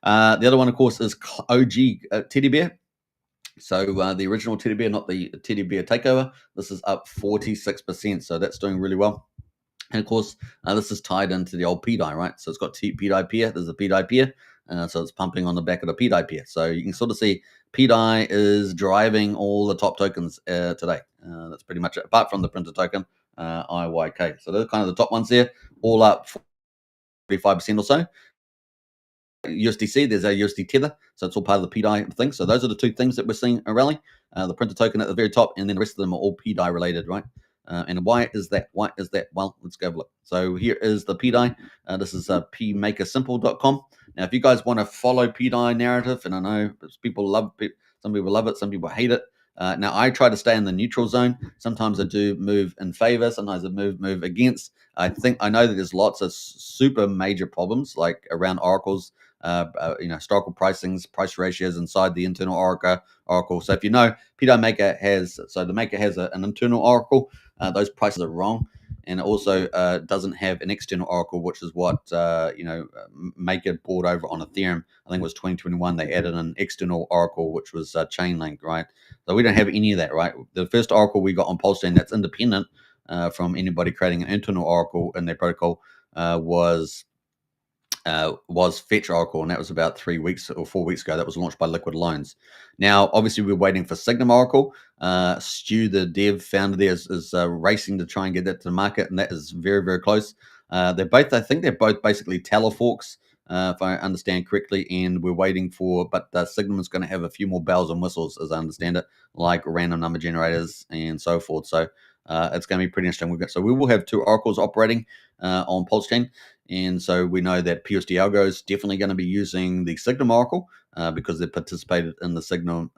The other one, of course, is OG Teddy Bear. So the original Teddy Bear, not the Teddy Bear takeover. This is up 46%. So that's doing really well. And of course, this is tied into the old PDI, right? So it's got PDI pair. There's a PDI pair. So it's pumping on the back of the PDI pair. So you can sort of see PDI is driving all the top tokens today. That's pretty much it, apart from the printer token, IYK. So those are kind of the top ones there, all up 45% or so. USDC, there's a USD Tether, so it's all part of the PDI thing. So those are the two things that we're seeing a rally. The printer token at the very top, and then the rest of them are all PDI related, right? And why is that? Why is that? Well, let's go have a look. So here is the PDI. This is pmakersimple.com. Now, if you guys want to follow PDI narrative, and I know people love it, some people love it, some people hate it. Now, I try to stay in the neutral zone. Sometimes I do move in favor. Sometimes I move against. I know that there's lots of super major problems like around oracles. Historical pricings, price ratios inside the internal oracle. So if you know, PDI Maker has, so the Maker has an internal oracle. Those prices are wrong, and it also doesn't have an external oracle, which is what Maker bought over on Ethereum. I think it was 2021. They added an external oracle, which was Chainlink, right? So we don't have any of that, right? The first oracle we got on Pulsechain that's independent from anybody creating an internal oracle in their protocol was Fetch Oracle, and that was about 3 weeks or 4 weeks ago. That was launched by Liquid Loans. Now, obviously, we're waiting for Signum Oracle. Stu, the dev founder there, is racing to try and get that to the market, and that is very, very close. I think they're both basically teleforks, if I understand correctly, and we're waiting for, but Signum is going to have a few more bells and whistles, as I understand it, like random number generators and so forth. So it's going to be pretty interesting. So we will have two oracles operating on Pulsechain. And so we know that PUSD ALGO is definitely going to be using the Signum Oracle because they participated in the Signum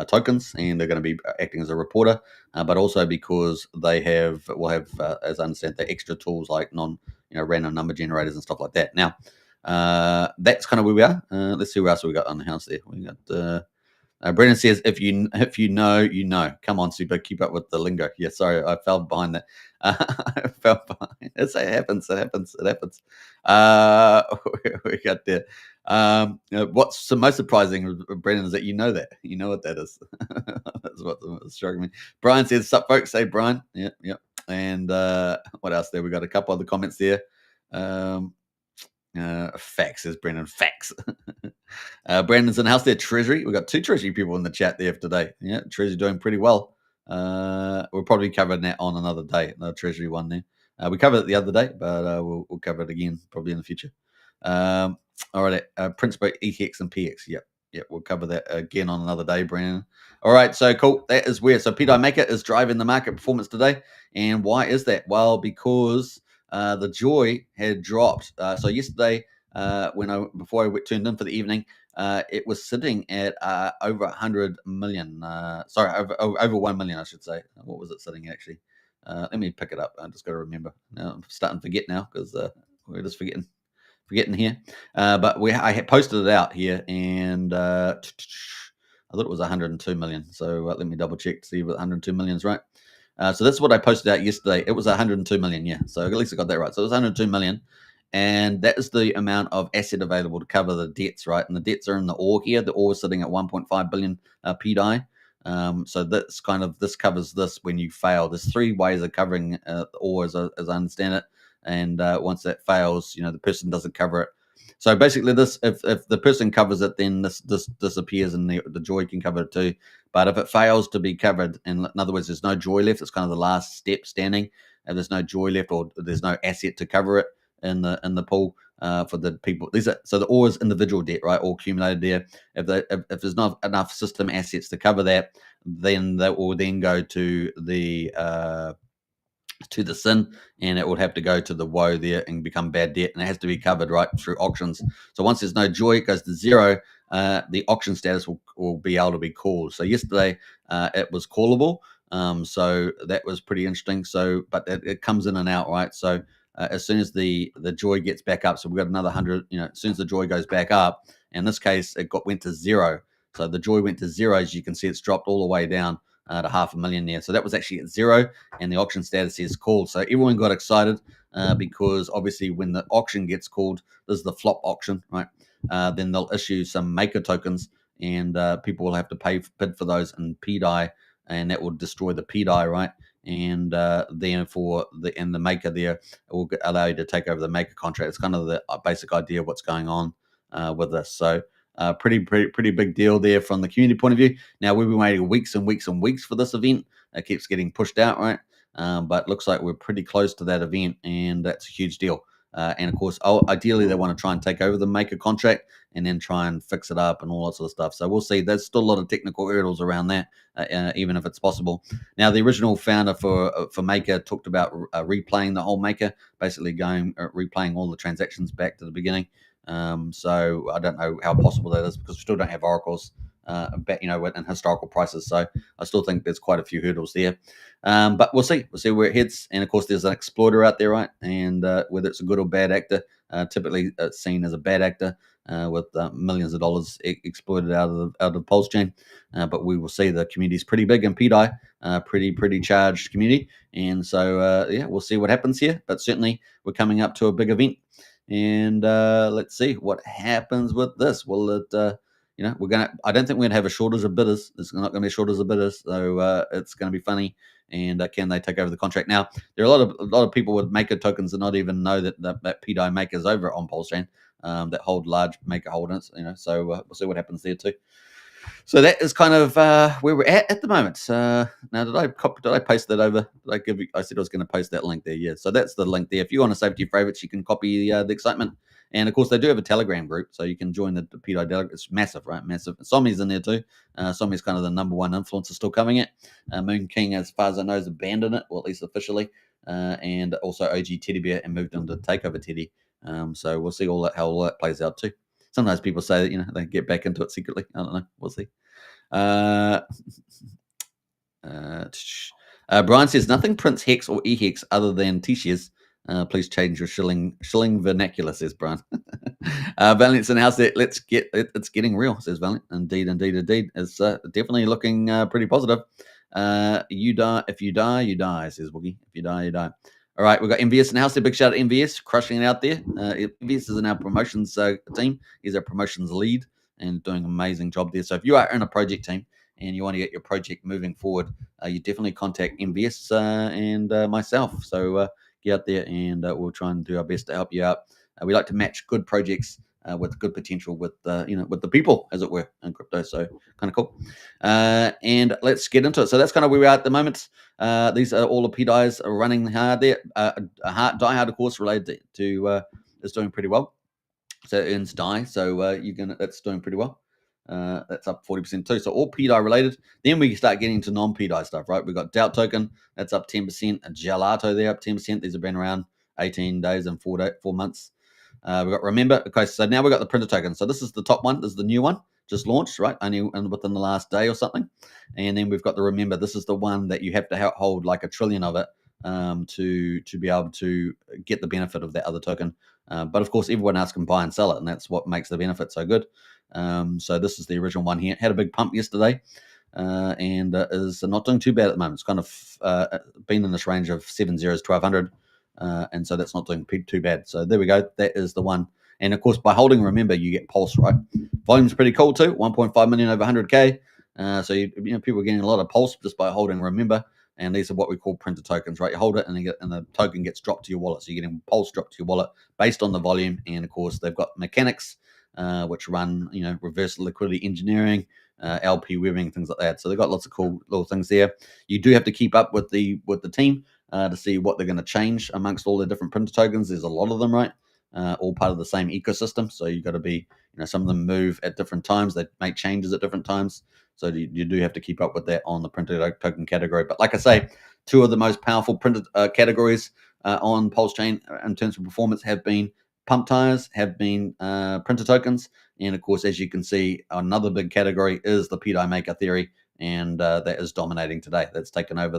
tokens, and they're going to be acting as a reporter, but also because will have, as I understand, the extra tools like random number generators and stuff like that. Now, that's kind of where we are. Let's see what else we got on the house there. We got. Brendan says, if you know, you know. Come on, Super, keep up with the lingo. Yeah, sorry, I fell behind that. I fell behind. It happens. We got there. What's the most surprising, Brendan, is that you know that. You know what that is. That's what's struggling me. Brian says, sup, folks? Say, Brian. Yeah. And what else there? We got a couple other comments there. Facts, says Brendan. Facts. Brandon's in the house there. Treasury. We've got two Treasury people in the chat there today. Yeah, Treasury doing pretty well. We'll probably cover that on another day. Another Treasury one there. We covered it the other day, but we'll cover it again probably in the future. All right, Principal, ETX, and PX. Yep, we'll cover that again on another day, Brandon. All right, so cool. That is where. So PDI Maker is driving the market performance today. And why is that? Well, because the joy had dropped. So yesterday, before I tuned in for the evening, it was sitting at over 100 million. Over 1 million, I should say. What was it sitting at, actually? Let me pick it up. I just got to remember. Now, I'm starting to forget now because we're just forgetting here. But I had posted it out here, and I thought it was 102 million. So let me double check to see if 102 million is right. So that's what I posted out yesterday. It was 102 million, yeah. So at least I got that right. So it was 102 million. And that is the amount of asset available to cover the debts, right? And the debts are in the ore here. The ore is sitting at 1.5 billion PDI. So that's this covers this when you fail. There's 3 ways of covering ore, as I understand it. And once that fails, the person doesn't cover it. So basically, this if the person covers it, then this disappears, and the joy can cover it too. But if it fails to be covered, and in other words, there's no joy left, it's kind of the last step standing. If there's no joy left, or there's no asset to cover it in the pool for the people. So the ore is individual debt, right? Or accumulated there. If there's not enough system assets to cover that, then that will then go to the sin, and it would have to go to the woe there and become bad debt, and it has to be covered right through auctions. So once there's no joy, it goes to 0. The auction status will be able to be called. So yesterday it was callable. So that was pretty interesting. So, but it comes in and out, right? So as soon as the joy gets back up, so we've got another 100. As soon as the joy goes back up, in this case it went to 0. So the joy went to 0. As you can see, it's dropped all the way down to 500,000 there. So that was actually at 0, and the auction status is called. So everyone got excited because obviously when the auction gets called, this is the flop auction, right? Then they'll issue some maker tokens, and people will have to bid for those in PDI, and that will destroy the PDI, right? And then for the maker there, it will allow you to take over the maker contract. It's kind of the basic idea of what's going on with this. So pretty big deal there from the community point of view. Now, we've been waiting weeks and weeks and weeks for this event. It keeps getting pushed out, right? But looks like we're pretty close to that event, and that's a huge deal. And of course, ideally, they want to try and take over the maker contract and then try and fix it up and all that sort of stuff. So we'll see. There's still a lot of technical hurdles around that, even if it's possible. Now, the original founder for Maker talked about replaying the whole Maker, basically replaying all the transactions back to the beginning. So I don't know how possible that is, because we still don't have oracles, and historical prices. So I still think there's quite a few hurdles there. But we'll see. We'll see where it hits. And of course, there's an exploiter out there, right? And whether it's a good or bad actor, typically it's seen as a bad actor with millions of dollars exploited out of the Pulse chain. But we will see. The community is pretty big in PDI, pretty charged community. And so we'll see what happens here. But certainly we're coming up to a big event. And let's see what happens with this. Will it? I don't think we're gonna have a shortage of bidders. There's not gonna be a shortage of bidders, so it's gonna be funny. And can they take over the contract? Now, there are a lot of people with maker tokens that not even know that PDI makers over on Pulse Chain that hold large maker holdings. So we'll see what happens there too. So that is kind of where we're at the moment. Now, did I paste that over? I said I was going to post that link there. Yeah. So that's the link there. If you want to save to your favorites, you can copy the excitement. And of course, they do have a Telegram group, so you can join the PDI Telegram. It's massive, right? Massive. Somi's in there too. Somi's kind of the number one influencer still covering it. Moon King, as far as I know, has abandoned it, or at least officially. And also OG Teddy Bear and moved on to Takeover Teddy. So we'll see how all that plays out too. Sometimes people say that, they get back into it secretly. I don't know. We'll see. Brian says, nothing prints hex or e-hex other than T-shares. Please change your shilling vernacular, says Brian. Valiant's in the house there. It's getting real, says Valiant. Indeed. It's definitely looking pretty positive. You die. If you die, you die, says Woogie. If you die, you die. All right, we've got MVS in the house there. Big shout out to MVS, crushing it out there. MVS is in our promotions team. He's our promotions lead and doing an amazing job there. So if you are in a project team and you want to get your project moving forward, you definitely contact MVS and myself. So get out there and we'll try and do our best to help you out. We like to match good projects with good potential with the people, as it were, in crypto. So kind of cool. And let's get into it. So that's kind of where we are at the moment. These are all the PDIs are running hard there. Die Hard, of course, related to is doing pretty well. So it earns DAI. So that's doing pretty well. That's up 40% too. So all PDI related. Then we start getting to non-PDI stuff, right? We've got Doubt Token, that's up 10%. Gelato there up 10%. These have been around 18 days and 4 months. We've got Remember. Okay, so now we've got the printer token. So this is the top one. This is the new one, just launched, right? Only within the last day or something. And then we've got the Remember. This is the one that you have to hold like 1 trillion of it to be able to get the benefit of that other token. But of course, everyone else can buy and sell it, and that's what makes the benefit so good. So this is the original one here. Had a big pump yesterday, and is not doing too bad at the moment. It's kind of been in this range of 7 zeros, 1200, and so that's not doing too bad. So there we go. That is the one. And of course, by holding Remember, you get Pulse, right? Volume's pretty cool too. 1.5 million over 100K. So people are getting a lot of pulse just by holding Remember, and these are what we call printer tokens, right? You hold it, and the token gets dropped to your wallet. So you're getting pulse dropped to your wallet based on the volume, and of course they've got mechanics which run reverse liquidity engineering, LP webbing, things like that. So they've got lots of cool little things there. You do have to keep up with the team to see what they're going to change amongst all the different printer tokens. There's a lot of them, right? All part of the same ecosystem. So you've got to be, some of them move at different times. They make changes at different times. So you do have to keep up with that on the printer token category. But like I say, two of the most powerful printer categories on Pulse Chain in terms of performance have been PUMP.Tires, have been printer tokens. And of course, as you can see, another big category is the PDI maker theory. And that is dominating today. That's taken over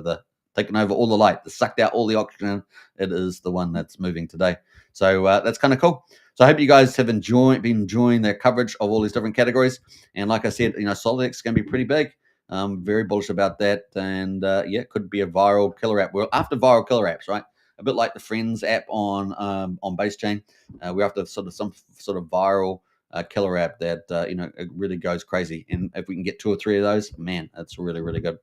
all the light, sucked out all the oxygen. It is the one that's moving today. So that's kind of cool. So I hope you guys have been enjoying their coverage of all these different categories. And like I said, Solidx is going to be pretty big. Very bullish about that. And it could be a viral killer app. We're after viral killer apps, right? A bit like the Friends app on Base Chain. We're after some sort of viral killer app that it really goes crazy. And if we can get 2 or 3 of those, man, that's really, really good.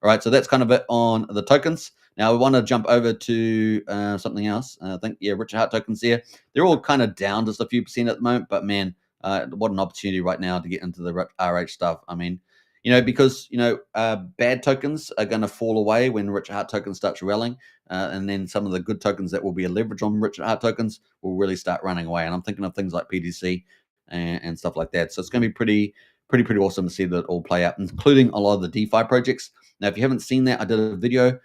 All right, so that's kind of it on the tokens. Now we want to jump over to something else. I think, Richard Hart tokens here. They're all kind of down just a few percent at the moment, but man, what an opportunity right now to get into the RH stuff. I mean, because bad tokens are going to fall away when Richard Hart tokens starts rallying, and then some of the good tokens that will be a leverage on Richard Hart tokens will really start running away. And I'm thinking of things like PDC and stuff like that. So it's going to be pretty awesome to see that all play out, including a lot of the DeFi projects. Now, if you haven't seen that, I did a video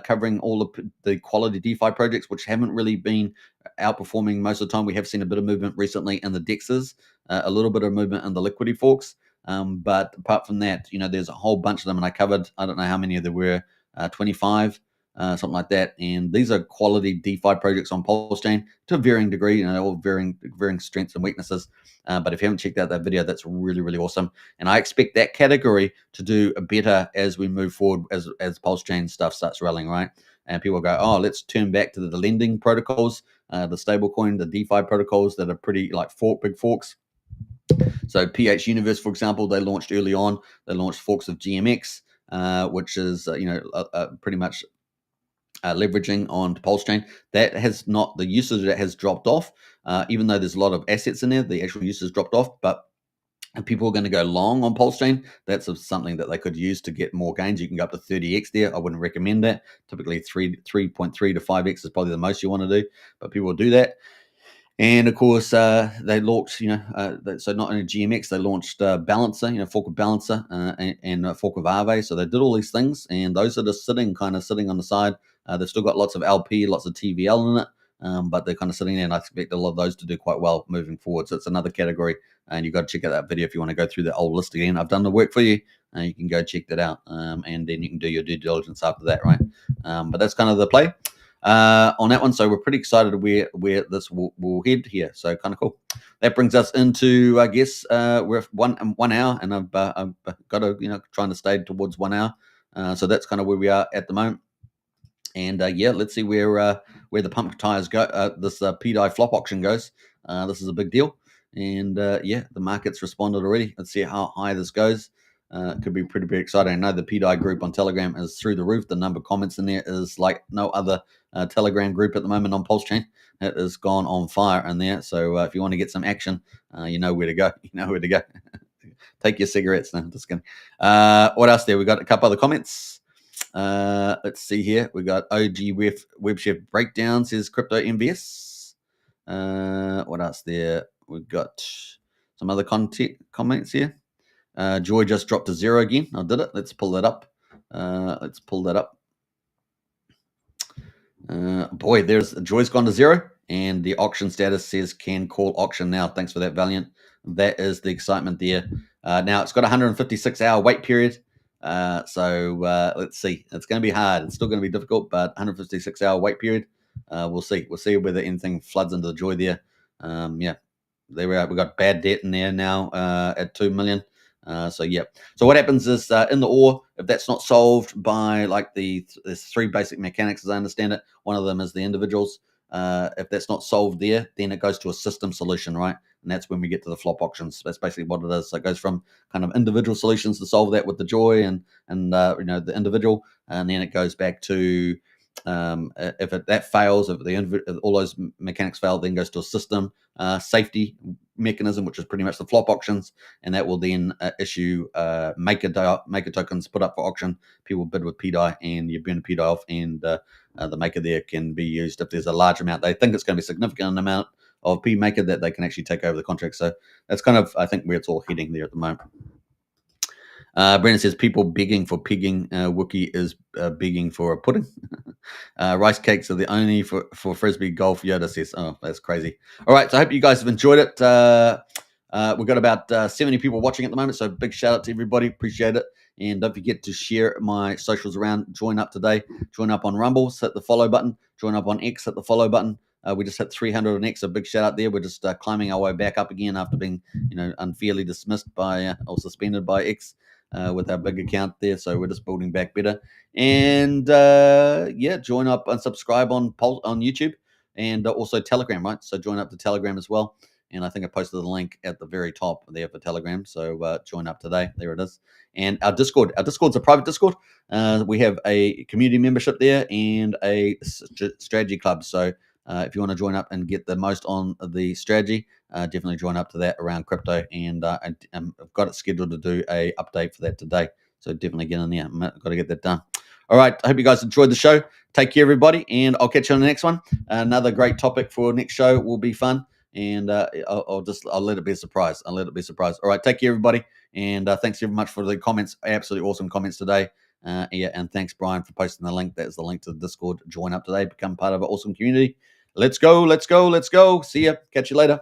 covering all of the quality DeFi projects, which haven't really been outperforming most of the time. We have seen a bit of movement recently in the DEXs, a little bit of movement in the liquidity forks. But apart from that, there's a whole bunch of them, and I covered, I don't know how many there were, 25, something like that. And these are quality DeFi projects on Pulse Chain to a varying degree, all varying strengths and weaknesses. But if you haven't checked out that video, that's really, really awesome. And I expect that category to do better as we move forward, as Pulse Chain stuff starts rallying, right? And people go, oh, let's turn back to the lending protocols, the stablecoin, the DeFi protocols that are pretty like big forks. So PH Universe, for example, they launched early on. They launched forks of GMX, which is pretty much leveraging on Pulse Chain. That has not, the usage that has dropped off, even though there's a lot of assets in there. The actual usage dropped off, but people are going to go long on Pulse Chain. That's something that they could use to get more gains. You can go up to 30x there. I wouldn't recommend that. Typically 3.3 to 5x is probably the most you want to do, but people will do that. And of course, they launched, so not only GMX, they launched Balancer, fork of Balancer and fork of Aave. So they did all these things, and those are just sitting on the side. They've still got lots of LP, lots of TVL in it, but they're kind of sitting there, and I expect a lot of those to do quite well moving forward. So it's another category, and you've got to check out that video if you want to go through the old list again. I've done the work for you, and you can go check that out, and then you can do your due diligence after that, right? But that's kind of the play on that one. So we're pretty excited where this will head here. So kind of cool. That brings us into, I guess, we're 1 hour, and I've got to, trying to stay towards 1 hour. So that's kind of where we are at the moment. And let's see where the Pump.Tires go. This PDI flop auction goes. This is a big deal. And the market's responded already. Let's see how high this goes. It could be pretty exciting. I know the PDI group on Telegram is through the roof. The number of comments in there is like no other Telegram group at the moment on Pulse Chain. It has gone on fire in there. So if you want to get some action, you know where to go. Take your cigarettes. No, just kidding. What else there? We got a couple other comments. Let's see here. We got OG WebChef breakdown, says crypto MVS. What else there? We've got some other comments here. Joy just dropped to 0 again. I did it. Let's pull that up. Boy, there's Joy's gone to 0, and the auction status says can call auction now. Thanks for that, Valiant. That is the excitement there. Now it's got a 156-hour wait period. So let's see. It's going to be hard. It's still going to be difficult, but 156-hour wait period. We'll see. We'll see whether anything floods into the Joy there. There we are. We got bad debt in there now at 2 million. So what happens is in the ore, if that's not solved by like there's 3 basic mechanics as I understand it. One of them is the individuals. if that's not solved there, then it goes to a system solution, right? And that's when we get to the flop auctions. That's basically what it is. So it goes from kind of individual solutions to solve that with the joy and the individual, and then it goes back to if that fails, if all those mechanics fail, then goes to a system safety mechanism, which is pretty much the flop auctions, and that will then issue maker tokens put up for auction. People bid with PDI, and you burn the PDI off, and the maker there can be used if there's a large amount. They think it's going to be a significant amount of P maker that they can actually take over the contract. So that's kind of, I think, where it's all heading there at the moment. Brendan says people begging for pigging. Wookie is begging for a pudding. Rice cakes are the only for frisbee golf. Yoda says, "Oh, that's crazy." All right, so I hope you guys have enjoyed it. We've got about 70 people watching at the moment, so big shout out to everybody. Appreciate it, and don't forget to share my socials around. Join up today. Join up on Rumble. Hit the follow button. Join up on X. Hit the follow button. We just hit 300 on X, so big shout out there. We're just climbing our way back up again after being, unfairly dismissed by or suspended by X. With our big account there, so we're just building back better. And join up and subscribe on YouTube and also Telegram, right? So join up to Telegram as well. And I think I posted the link at the very top there for Telegram. So join up today. There it is. And our Discord. Our Discord's a private Discord. We have a community membership there and a strategy club. So if you want to join up and get the most on the strategy, definitely join up to that around crypto. And I've got it scheduled to do a update for that today. So definitely get in there. I've got to get that done. All right. I hope you guys enjoyed the show. Take care, everybody. And I'll catch you on the next one. Another great topic for next show will be fun. And I'll let it be a surprise. All right. Take care, everybody. And thanks very much for the comments. Absolutely awesome comments today. And thanks, Brian, for posting the link. That's the link to the Discord. Join up today. Become part of an awesome community. Let's go. See ya. Catch you later.